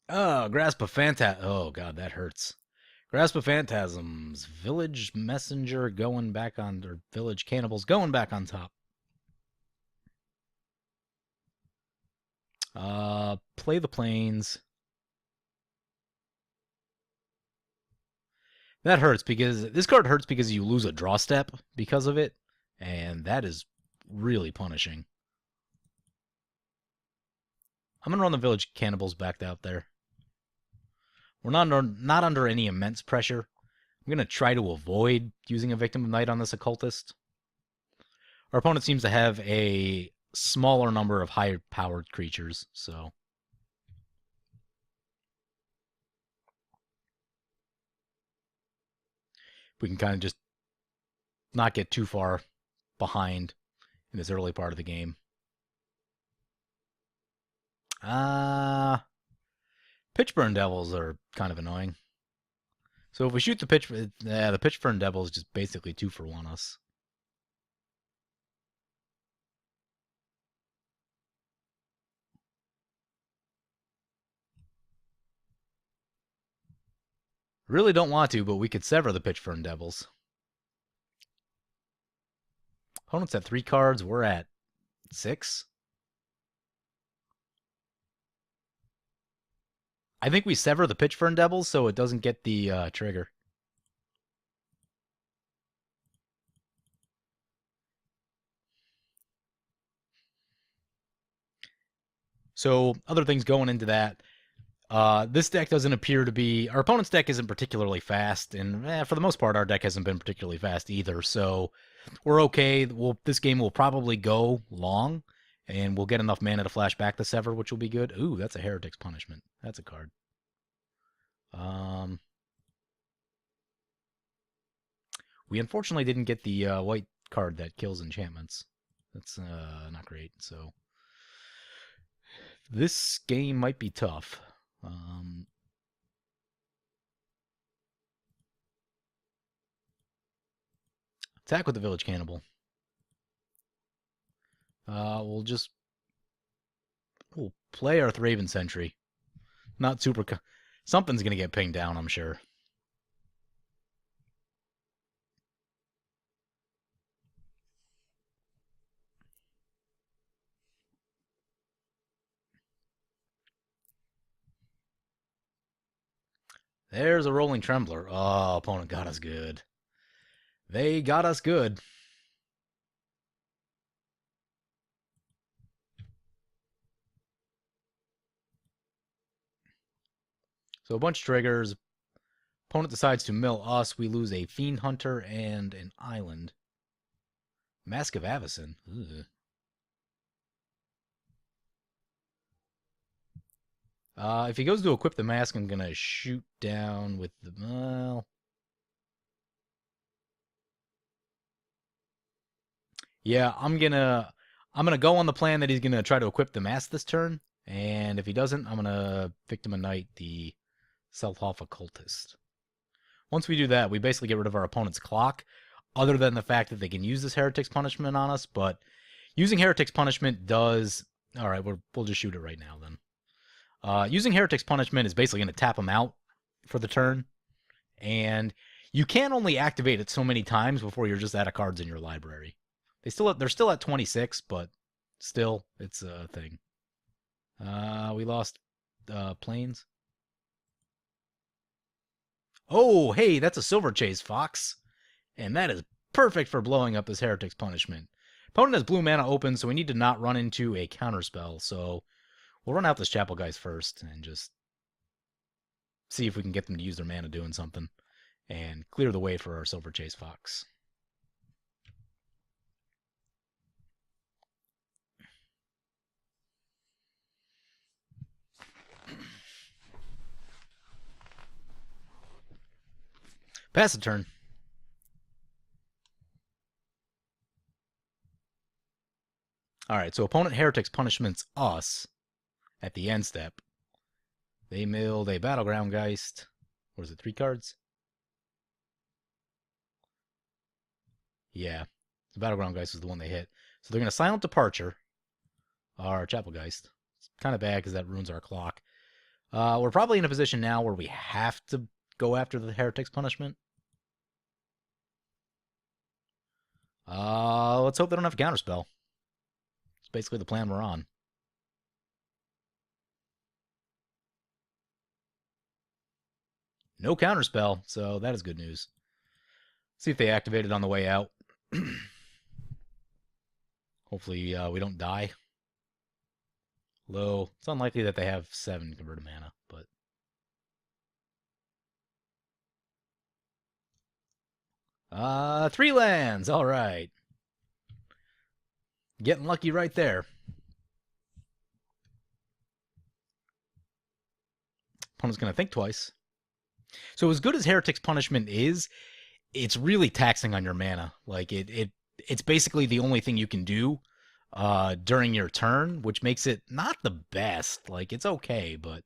[SPEAKER 1] Oh, Grasp of Phantasm. Oh, God, that hurts. Grasp of Phantasms. Village Messenger going back on... Or Village Cannibals going back on top. Play the Plains. That hurts because... This card hurts because you lose a draw step because of it. And that is really punishing. I'm going to run the Village Cannibals back out there. We're not under any immense pressure. I'm going to try to avoid using a Victim of Night on this Occultist. Our opponent seems to have a smaller number of high-powered creatures, so... we can kind of just not get too far behind in this early part of the game. Pitchburn Devils are kind of annoying. So if we shoot the Pitchburn Devils just basically 2 for 1 us. Really don't want to, but we could sever the Pitchburn Devils. Opponent's at 3 cards. We're at 6. I think we sever the Pitchburn Devils so it doesn't get the trigger. So other things going into that. This deck doesn't appear to be... Our opponent's deck isn't particularly fast, and for the most part, our deck hasn't been particularly fast either, so we're okay. This game will probably go long, and we'll get enough mana to flash back the Sever, which will be good. Ooh, that's a Heretic's Punishment. That's a card. We unfortunately didn't get the white card that kills enchantments. That's not great, so... This game might be tough. Attack with the Village Cannibal. We'll play our Thraven Sentry. Not super... Something's going to get pinged down, I'm sure. There's a Rolling Trembler. Oh, opponent got us good. They got us good. So a bunch of triggers. Opponent decides to mill us. We lose a Fiend Hunter and an island. Mask of Avacyn. Ugh. If he goes to equip the mask, I'm gonna shoot down with the well. Yeah, I'm gonna go on the plan that he's gonna try to equip the mask this turn, and if he doesn't, I'm gonna Victim of Night the Self-Off Occultist. Once we do that, we basically get rid of our opponent's clock, other than the fact that they can use this Heretic's Punishment on us, but using Heretic's Punishment does... Alright, we'll just shoot it right now, then. Using Heretic's Punishment is basically going to tap them out for the turn, and you can only activate it so many times before you're just out of cards in your library. They're still at 26, but still, it's a thing. We lost Plains. Oh, hey, that's a Silver Chase Fox. And that is perfect for blowing up this Heretic's Punishment. Opponent has blue mana open, so we need to not run into a counterspell. So we'll run out this Chapel Geist first and just see if we can get them to use their mana doing something. And clear the way for our Silver Chase Fox. Pass the turn. Alright, so opponent Heretic's Punishment's us at the end step. They milled a Battleground Geist. What is it, 3 cards? Yeah, the Battleground Geist was the one they hit. So they're going to Silent Departure our Chapel Geist. It's kind of bad because that ruins our clock. We're probably in a position now where we have to go after the Heretic's Punishment. Let's hope they don't have a counterspell. It's basically the plan we're on. No counterspell, so that is good news. See if they activate it on the way out. Hopefully we don't die. Low. It's unlikely that they have 7 converted mana, but... Three lands! Alright. Getting lucky right there. Opponent's going to think twice. So as good as Heretic's Punishment is, it's really taxing on your mana. Like, it's basically the only thing you can do during your turn, which makes it not the best. Like, it's okay, but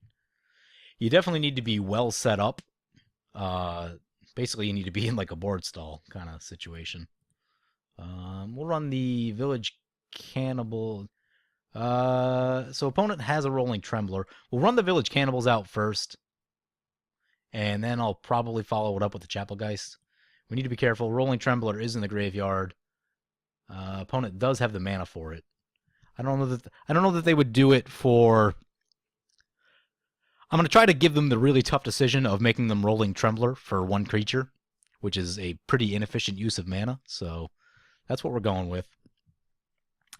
[SPEAKER 1] you definitely need to be well set up. Basically, you need to be in, like, a board stall kind of situation. We'll run the Village Cannibal. So opponent has a Rolling Trembler. We'll run the Village Cannibals out first. And then I'll probably follow it up with the Chapel Geist. We need to be careful. Rolling Trembler is in the graveyard. Opponent does have the mana for it. I don't know that they would do it for... I'm going to try to give them the really tough decision of making them Rolling Trembler for 1 creature, which is a pretty inefficient use of mana. So that's what we're going with.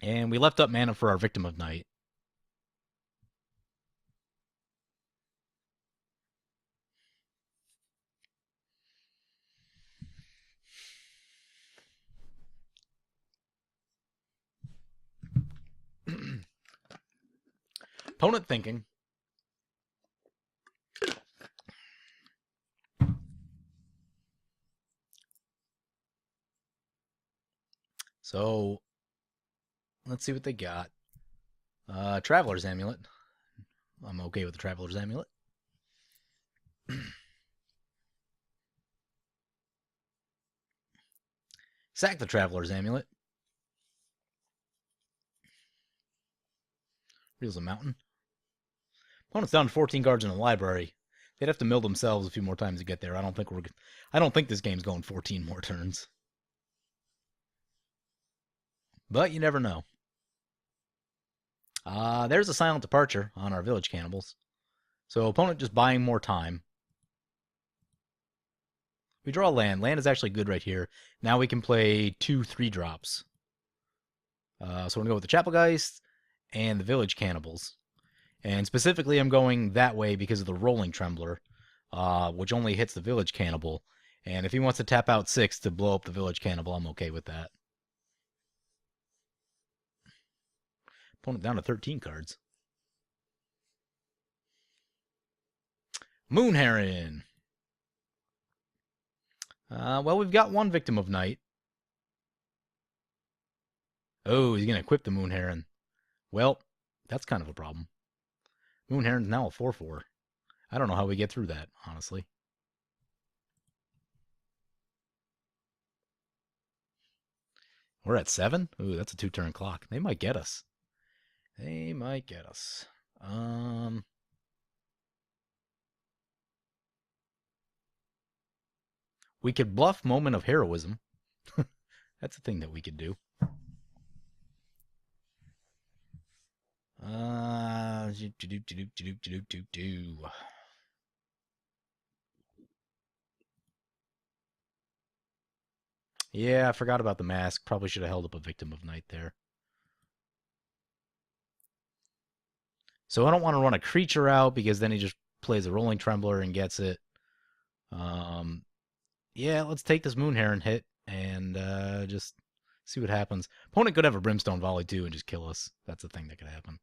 [SPEAKER 1] And we left up mana for our Victim of Night. Opponent thinking. So, let's see what they got. Traveler's Amulet. I'm okay with the Traveler's Amulet. Sack the Traveler's Amulet. Reveals a mountain. Opponent's down to 14 cards in the library. They'd have to mill themselves a few more times to get there. I don't think this game's going 14 more turns. But you never know. There's a Silent Departure on our Village Cannibals. So opponent just buying more time. We draw land. Land is actually good right here. Now we can play 2 3-drops. So I'm going to go with the Chapelgeist and the Village Cannibals. And specifically, I'm going that way because of the Rolling Trembler, which only hits the Village Cannibal. And if he wants to tap out 6 to blow up the Village Cannibal, I'm okay with that. Opponent down to 13 cards. Moon Heron. Well, we've got one Victim of Night. Oh, he's going to equip the Moon Heron. Well, that's kind of a problem. Moon Heron's now a 4/4. I don't know how we get through that, honestly. We're at 7? Ooh, that's a 2-turn clock. They might get us. They might get us. We could bluff Moment of Heroism. That's a thing that we could do. Yeah, I forgot about the mask. Probably should have held up a Victim of Night there. So I don't want to run a creature out because then he just plays a Rolling Trembler and gets it. Yeah, let's take this Moon Heron hit and just see what happens. Opponent could have a Brimstone Volley too and just kill us. That's the thing that could happen.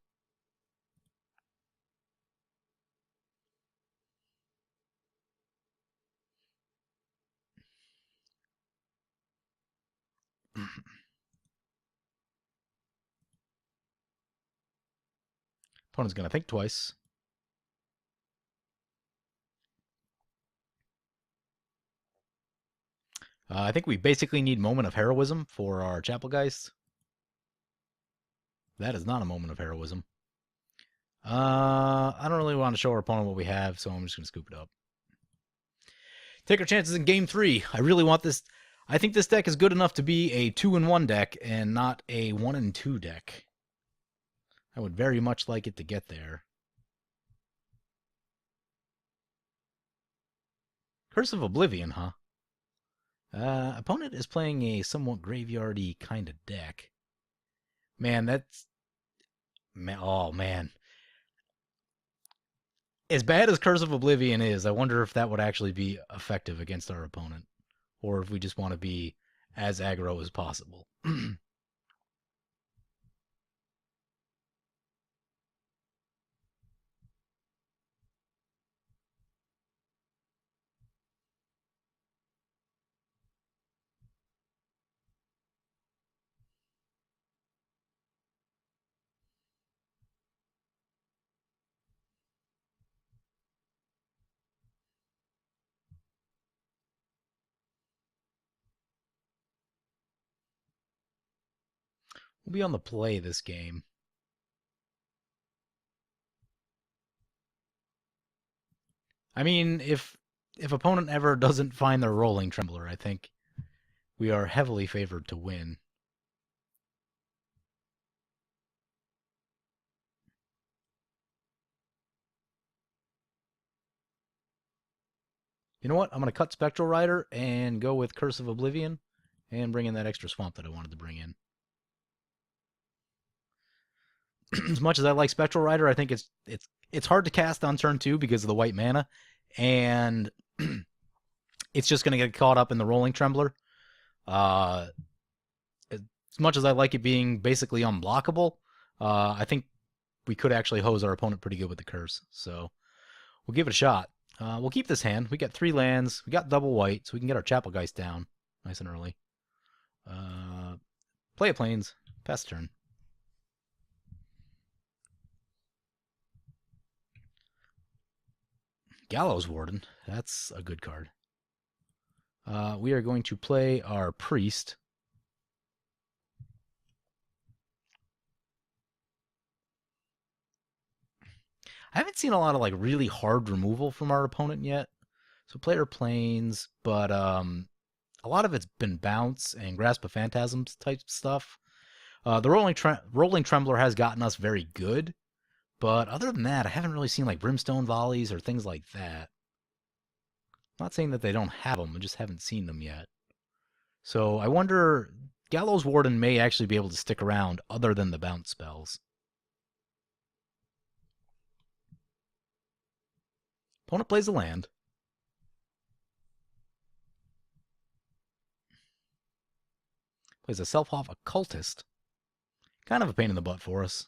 [SPEAKER 1] Opponent's going to think twice. I think we basically need Moment of Heroism for our Chapelgeist. That is not a Moment of Heroism. I don't really want to show our opponent what we have, so I'm just going to scoop it up. Take our chances in Game 3. I really want this. I think this deck is good enough to be a 2-in-1 deck and not a 1-in-2 deck. I would very much like it to get there. Curse of Oblivion, huh? Opponent is playing a somewhat graveyardy kind of deck. Man, that's... Oh, man. As bad as Curse of Oblivion is, I wonder if that would actually be effective against our opponent. Or if we just want to be as aggro as possible. We'll be on the play this game. I mean, if opponent ever doesn't find their Rolling Trembler, I think we are heavily favored to win. You know what? I'm going to cut Spectral Rider and go with Curse of Oblivion and bring in that extra swamp that I wanted to bring in. As much as I like Spectral Rider, I think it's hard to cast on turn 2 because of the white mana, and it's just going to get caught up in the Rolling Trembler. As much as I like it being basically unblockable, I think we could actually hose our opponent pretty good with the Curse. So we'll give it a shot. We'll keep this hand. We got 3 lands. We got double white, so we can get our Chapelgeist down nice and early. Play a Plains. Pass the turn. Gallows Warden. That's a good card. We are going to play our Priest. I haven't seen a lot of like really hard removal from our opponent yet. So player Plains, but a lot of it's been bounce and Grasp of Phantasms type stuff. The Rolling Trembler has gotten us very good, but other than that, I haven't really seen like Brimstone Volleys or things like that. Not saying that they don't have them, I just haven't seen them yet. So I wonder, Gallows Warden may actually be able to stick around other than the bounce spells. Opponent plays a land. Plays a Self-Off Occultist. Kind of a pain in the butt for us.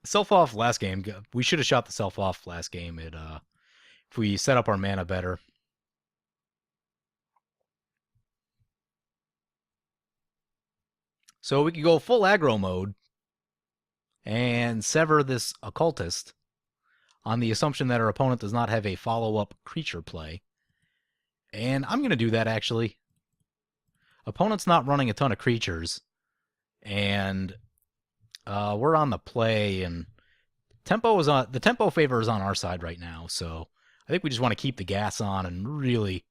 [SPEAKER 1] Self-Off last game, we should have shot the Self-Off last game if we set up our mana better. So we could go full aggro mode and sever this Occultist on the assumption that our opponent does not have a follow-up creature play. And I'm going to do that, actually. Opponent's not running a ton of creatures, and we're on the play, and the tempo favor is on our side right now, so I think we just want to keep the gas on and really,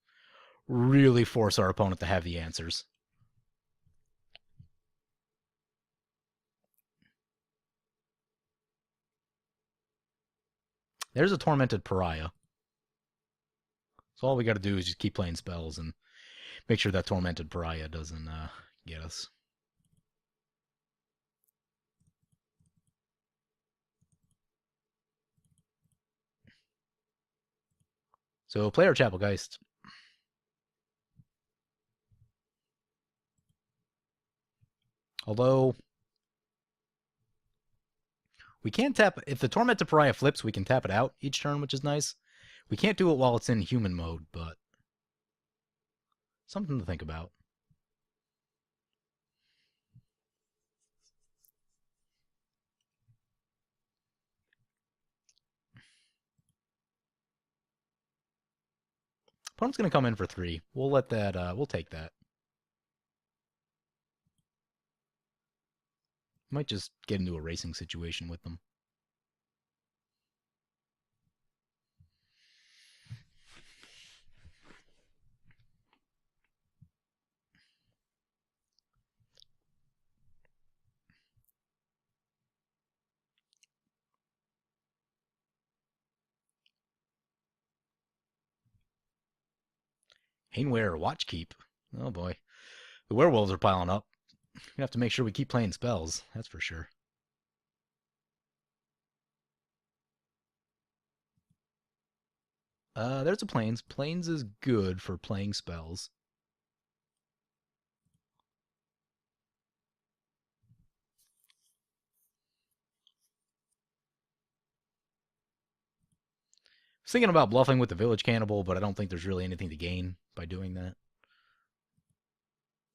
[SPEAKER 1] really force our opponent to have the answers. There's a Tormented Pariah. So all we got to do is just keep playing spells and make sure that Tormented Pariah doesn't get us. So play our Chapelgeist. Although we can tap, if the Tormented Pariah flips, we can tap it out each turn, which is nice. We can't do it while it's in human mode, but something to think about. Opponent's going to come in for 3. We'll let that, we'll take that. Might just get into a racing situation with them. Hainware Watchkeep. Oh boy. The werewolves are piling up. We have to make sure we keep playing spells, that's for sure. There's a Plains. Plains is good for playing spells. I was thinking about bluffing with the Village Cannibal, but I don't think there's really anything to gain by doing that.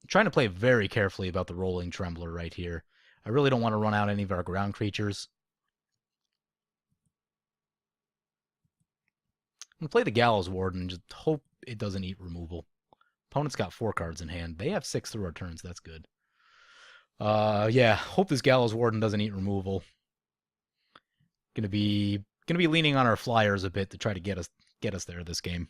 [SPEAKER 1] I'm trying to play very carefully about the Rolling Trembler right here. I really don't want to run out any of our ground creatures. I'm going to play the Gallows Warden and just hope it doesn't eat removal. Opponent's got 4 cards in hand. They have 6 through our turns. That's good. Yeah, hope this Gallows Warden doesn't eat removal. Gonna be leaning on our flyers a bit to try to get us there this game.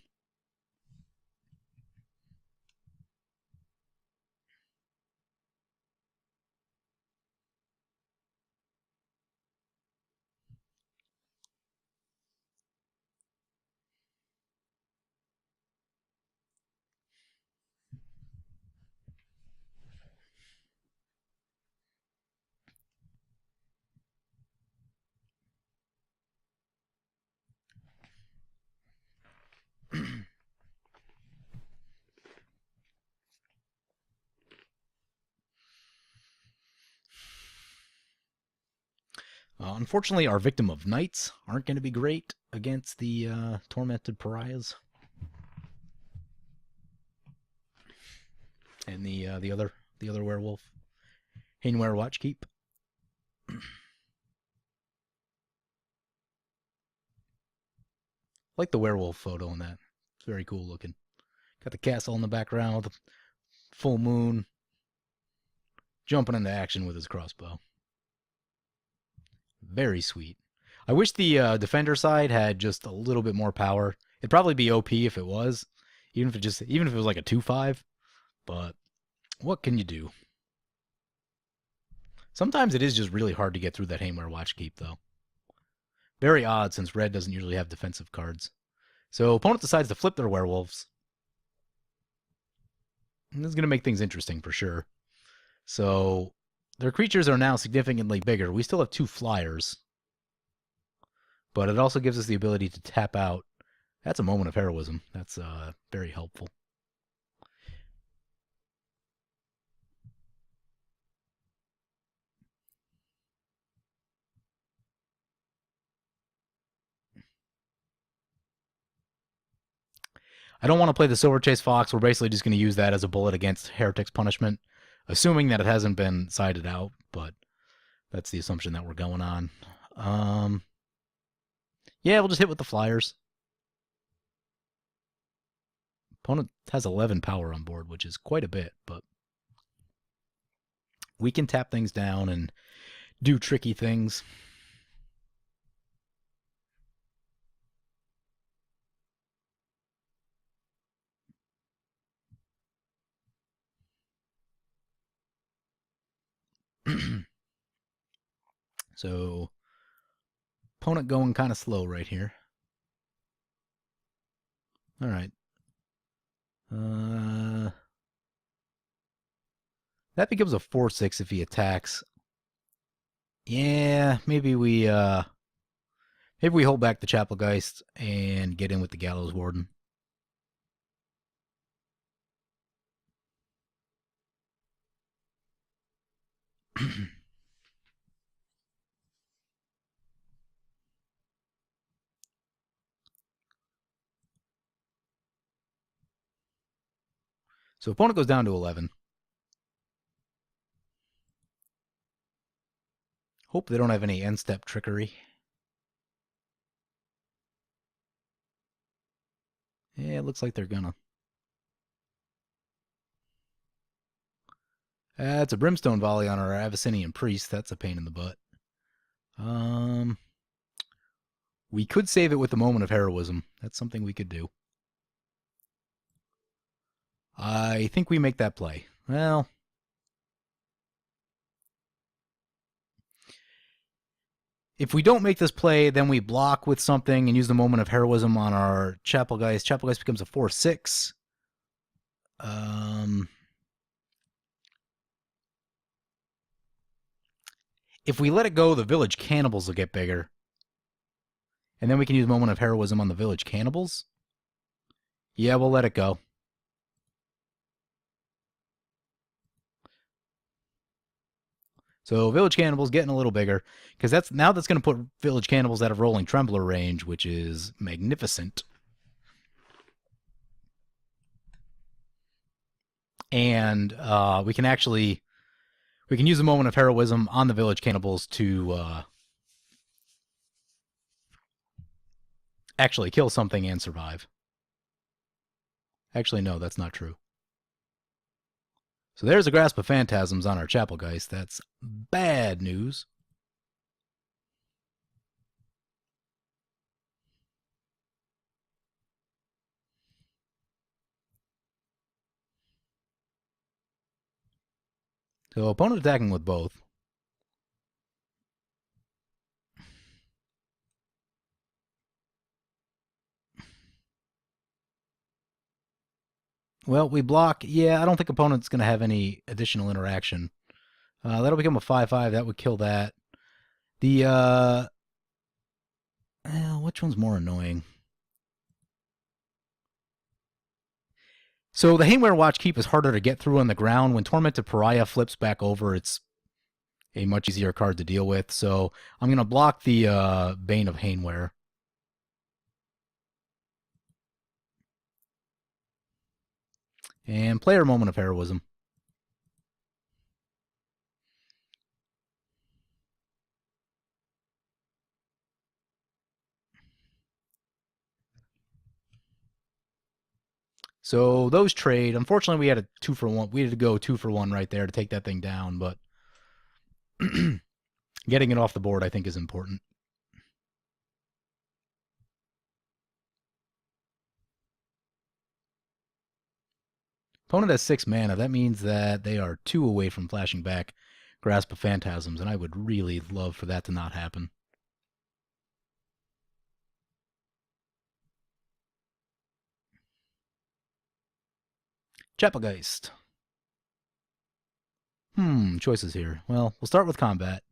[SPEAKER 1] Unfortunately, our Victim of Nights aren't going to be great against the Tormented Pariahs. And the other werewolf, Hainware Watchkeep. Like the werewolf photo in that. It's very cool looking. Got the castle in the background, with the full moon, jumping into action with his crossbow. Very sweet. I wish the defender side had just a little bit more power. It'd probably be OP if it was, even if it was like a 2/5. But what can you do? Sometimes it is just really hard to get through that Hainware Watchkeep, though. Very odd, since red doesn't usually have defensive cards. So opponent decides to flip their werewolves. And this is going to make things interesting for sure. So their creatures are now significantly bigger. We still have 2 flyers. But it also gives us the ability to tap out. That's a moment of heroism. That's very helpful. I don't want to play the Silver Chase Fox. We're basically just going to use that as a bullet against Heretic's Punishment, assuming that it hasn't been sided out, but that's the assumption that we're going on. Yeah, we'll just hit with the flyers. Opponent has 11 power on board, which is quite a bit, but we can tap things down and do tricky things. So, opponent going kind of slow right here. All right. That becomes a 4/6 if he attacks. Yeah, maybe we hold back the Chapelgeist and get in with the Gallows Warden. So opponent goes down to 11. Hope they don't have any end-step trickery. Yeah, it looks like they're gonna. It's a Brimstone Volley on our Abyssinian Priest. That's a pain in the butt. We could save it with a moment of heroism. That's something we could do. I think we make that play. Well, if we don't make this play, then we block with something and use the moment of heroism on our Chapelgeist. Chapelgeist becomes a 4/6. If we let it go, the village cannibals will get bigger. And then we can use moment of heroism on the village cannibals. Yeah, we'll let it go. So village cannibals getting a little bigger, because that's going to put village cannibals out of rolling trembler range, which is magnificent. And we can use a moment of heroism on the village cannibals to actually kill something and survive. Actually, no, that's not true. So there's a Grasp of Phantasms on our Chapelgeist. That's bad news. So opponent attacking with both. Well, we block. Yeah, I don't think opponent's going to have any additional interaction. That'll become a 5/5. That would kill that. The which one's more annoying? So the Haneware Watchkeep is harder to get through on the ground. When Tormented Pariah flips back over, it's a much easier card to deal with. So I'm going to block the Bane of Haneware. And player moment of heroism. So those trade. Unfortunately, we had a 2-for-1. We had to go 2-for-1 right there to take that thing down, but getting it off the board, I think, is important. Opponent has 6 mana. That means that they are 2 away from flashing back Grasp of Phantasms, and I would really love for that to not happen. Chapelgeist. Choices here. Well, we'll start with combat.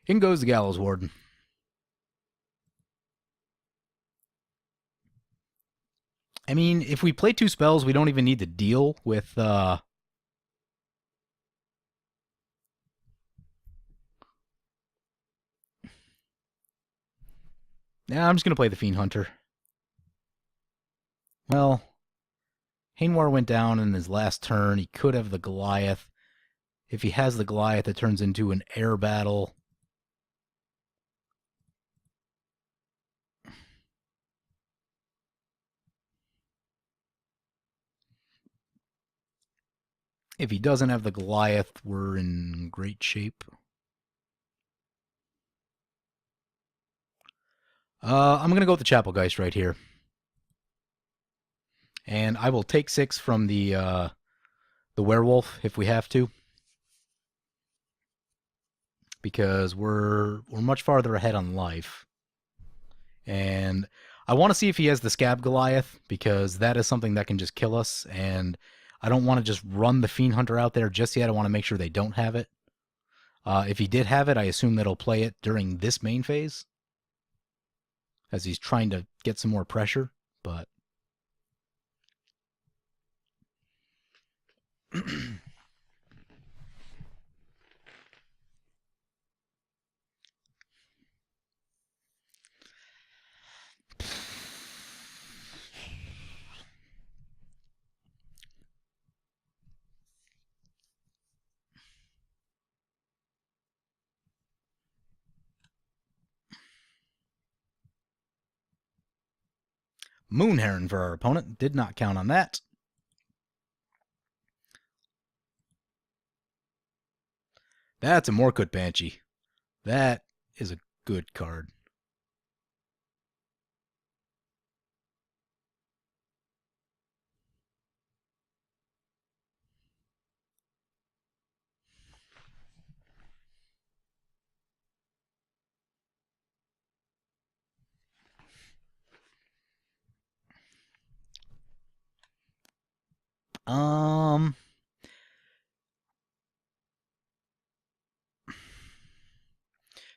[SPEAKER 1] In goes the Gallows Warden. I mean, if we play 2 spells, we don't even need to deal with, Yeah, I'm just going to play the Fiend Hunter. Well, Hainwar went down in his last turn. He could have the Goliath. If he has the Goliath, it turns into an air battle. If he doesn't have the Goliath, we're in great shape. I'm going to go with the Chapelgeist right here. And I will take 6 from the werewolf if we have to. Because we're much farther ahead on life. And I want to see if he has the Scab Goliath, because that is something that can just kill us, and I don't want to just run the Fiend Hunter out there just yet. I want to make sure they don't have it. If he did have it, I assume that he'll play it during this main phase, as he's trying to get some more pressure, but... Moon Heron for our opponent. Did not count on that. That's a Morkut Banshee. That is a good card.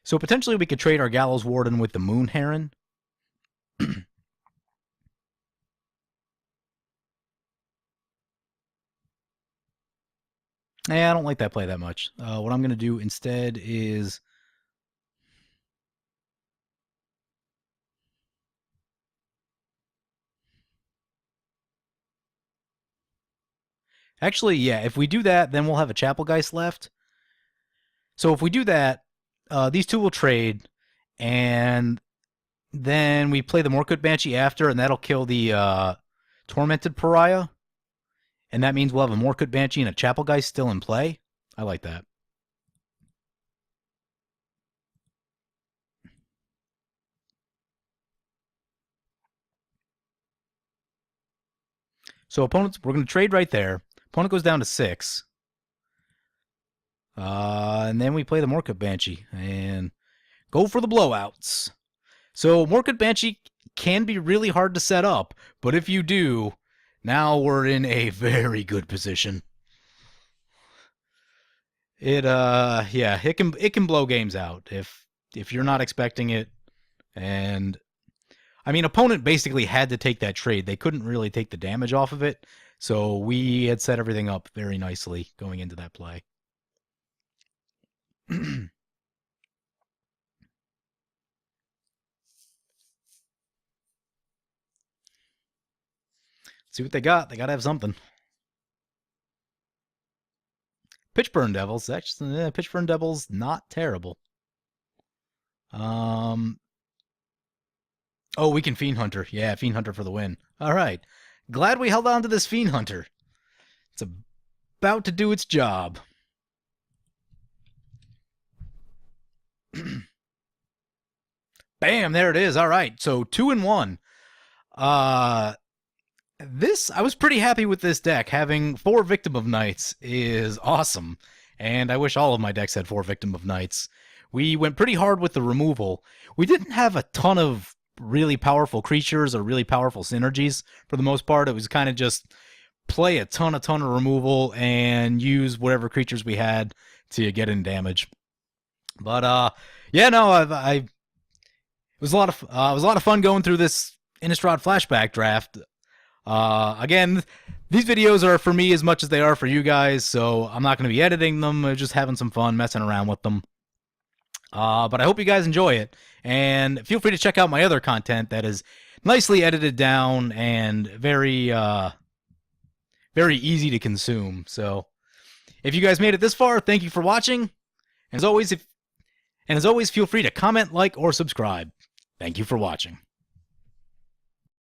[SPEAKER 1] So potentially we could trade our Gallows Warden with the Moon Heron. I don't like that play that much. What I'm going to do instead is... Actually, yeah, if we do that, then we'll have a Chapelgeist left. So if we do that, these two will trade, and then we play the Morkut Banshee after, and that'll kill the Tormented Pariah. And that means we'll have a Morkut Banshee and a Chapelgeist still in play. I like that. So opponents, we're going to trade right there. Opponent goes down to 6. And then we play the Morkut Banshee and go for the blowouts. So Morkut Banshee can be really hard to set up, but if you do, now we're in a very good position. It can blow games out if you're not expecting it. And I mean, opponent basically had to take that trade. They couldn't really take the damage off of it. So we had set everything up very nicely going into that play. See what they got. They got to have something. Pitchburn Devils. Actually, Pitchburn Devils, not terrible. Oh, we can Fiend Hunter. Yeah, Fiend Hunter for the win. All right. Glad we held on to this Fiend Hunter. It's about to do its job. Bam, there it is. All right. So 2-1. I was pretty happy with this deck. Having 4 Victim of Nights is awesome. And I wish all of my decks had 4 Victim of Nights. We went pretty hard with the removal. We didn't have a ton of really powerful creatures or really powerful synergies for the most part. It was kind of just play a ton of removal and use whatever creatures we had to get in damage. But yeah, no, it was a lot of fun going through this Innistrad Flashback Draft. Again, these videos are for me as much as they are for you guys, so I'm not going to be editing them. I'm just having some fun messing around with them. But I hope you guys enjoy it, and feel free to check out my other content that is nicely edited down and very easy to consume. So if you guys made it this far, thank you for watching. And as always, feel free to comment, like, or subscribe. Thank you for watching.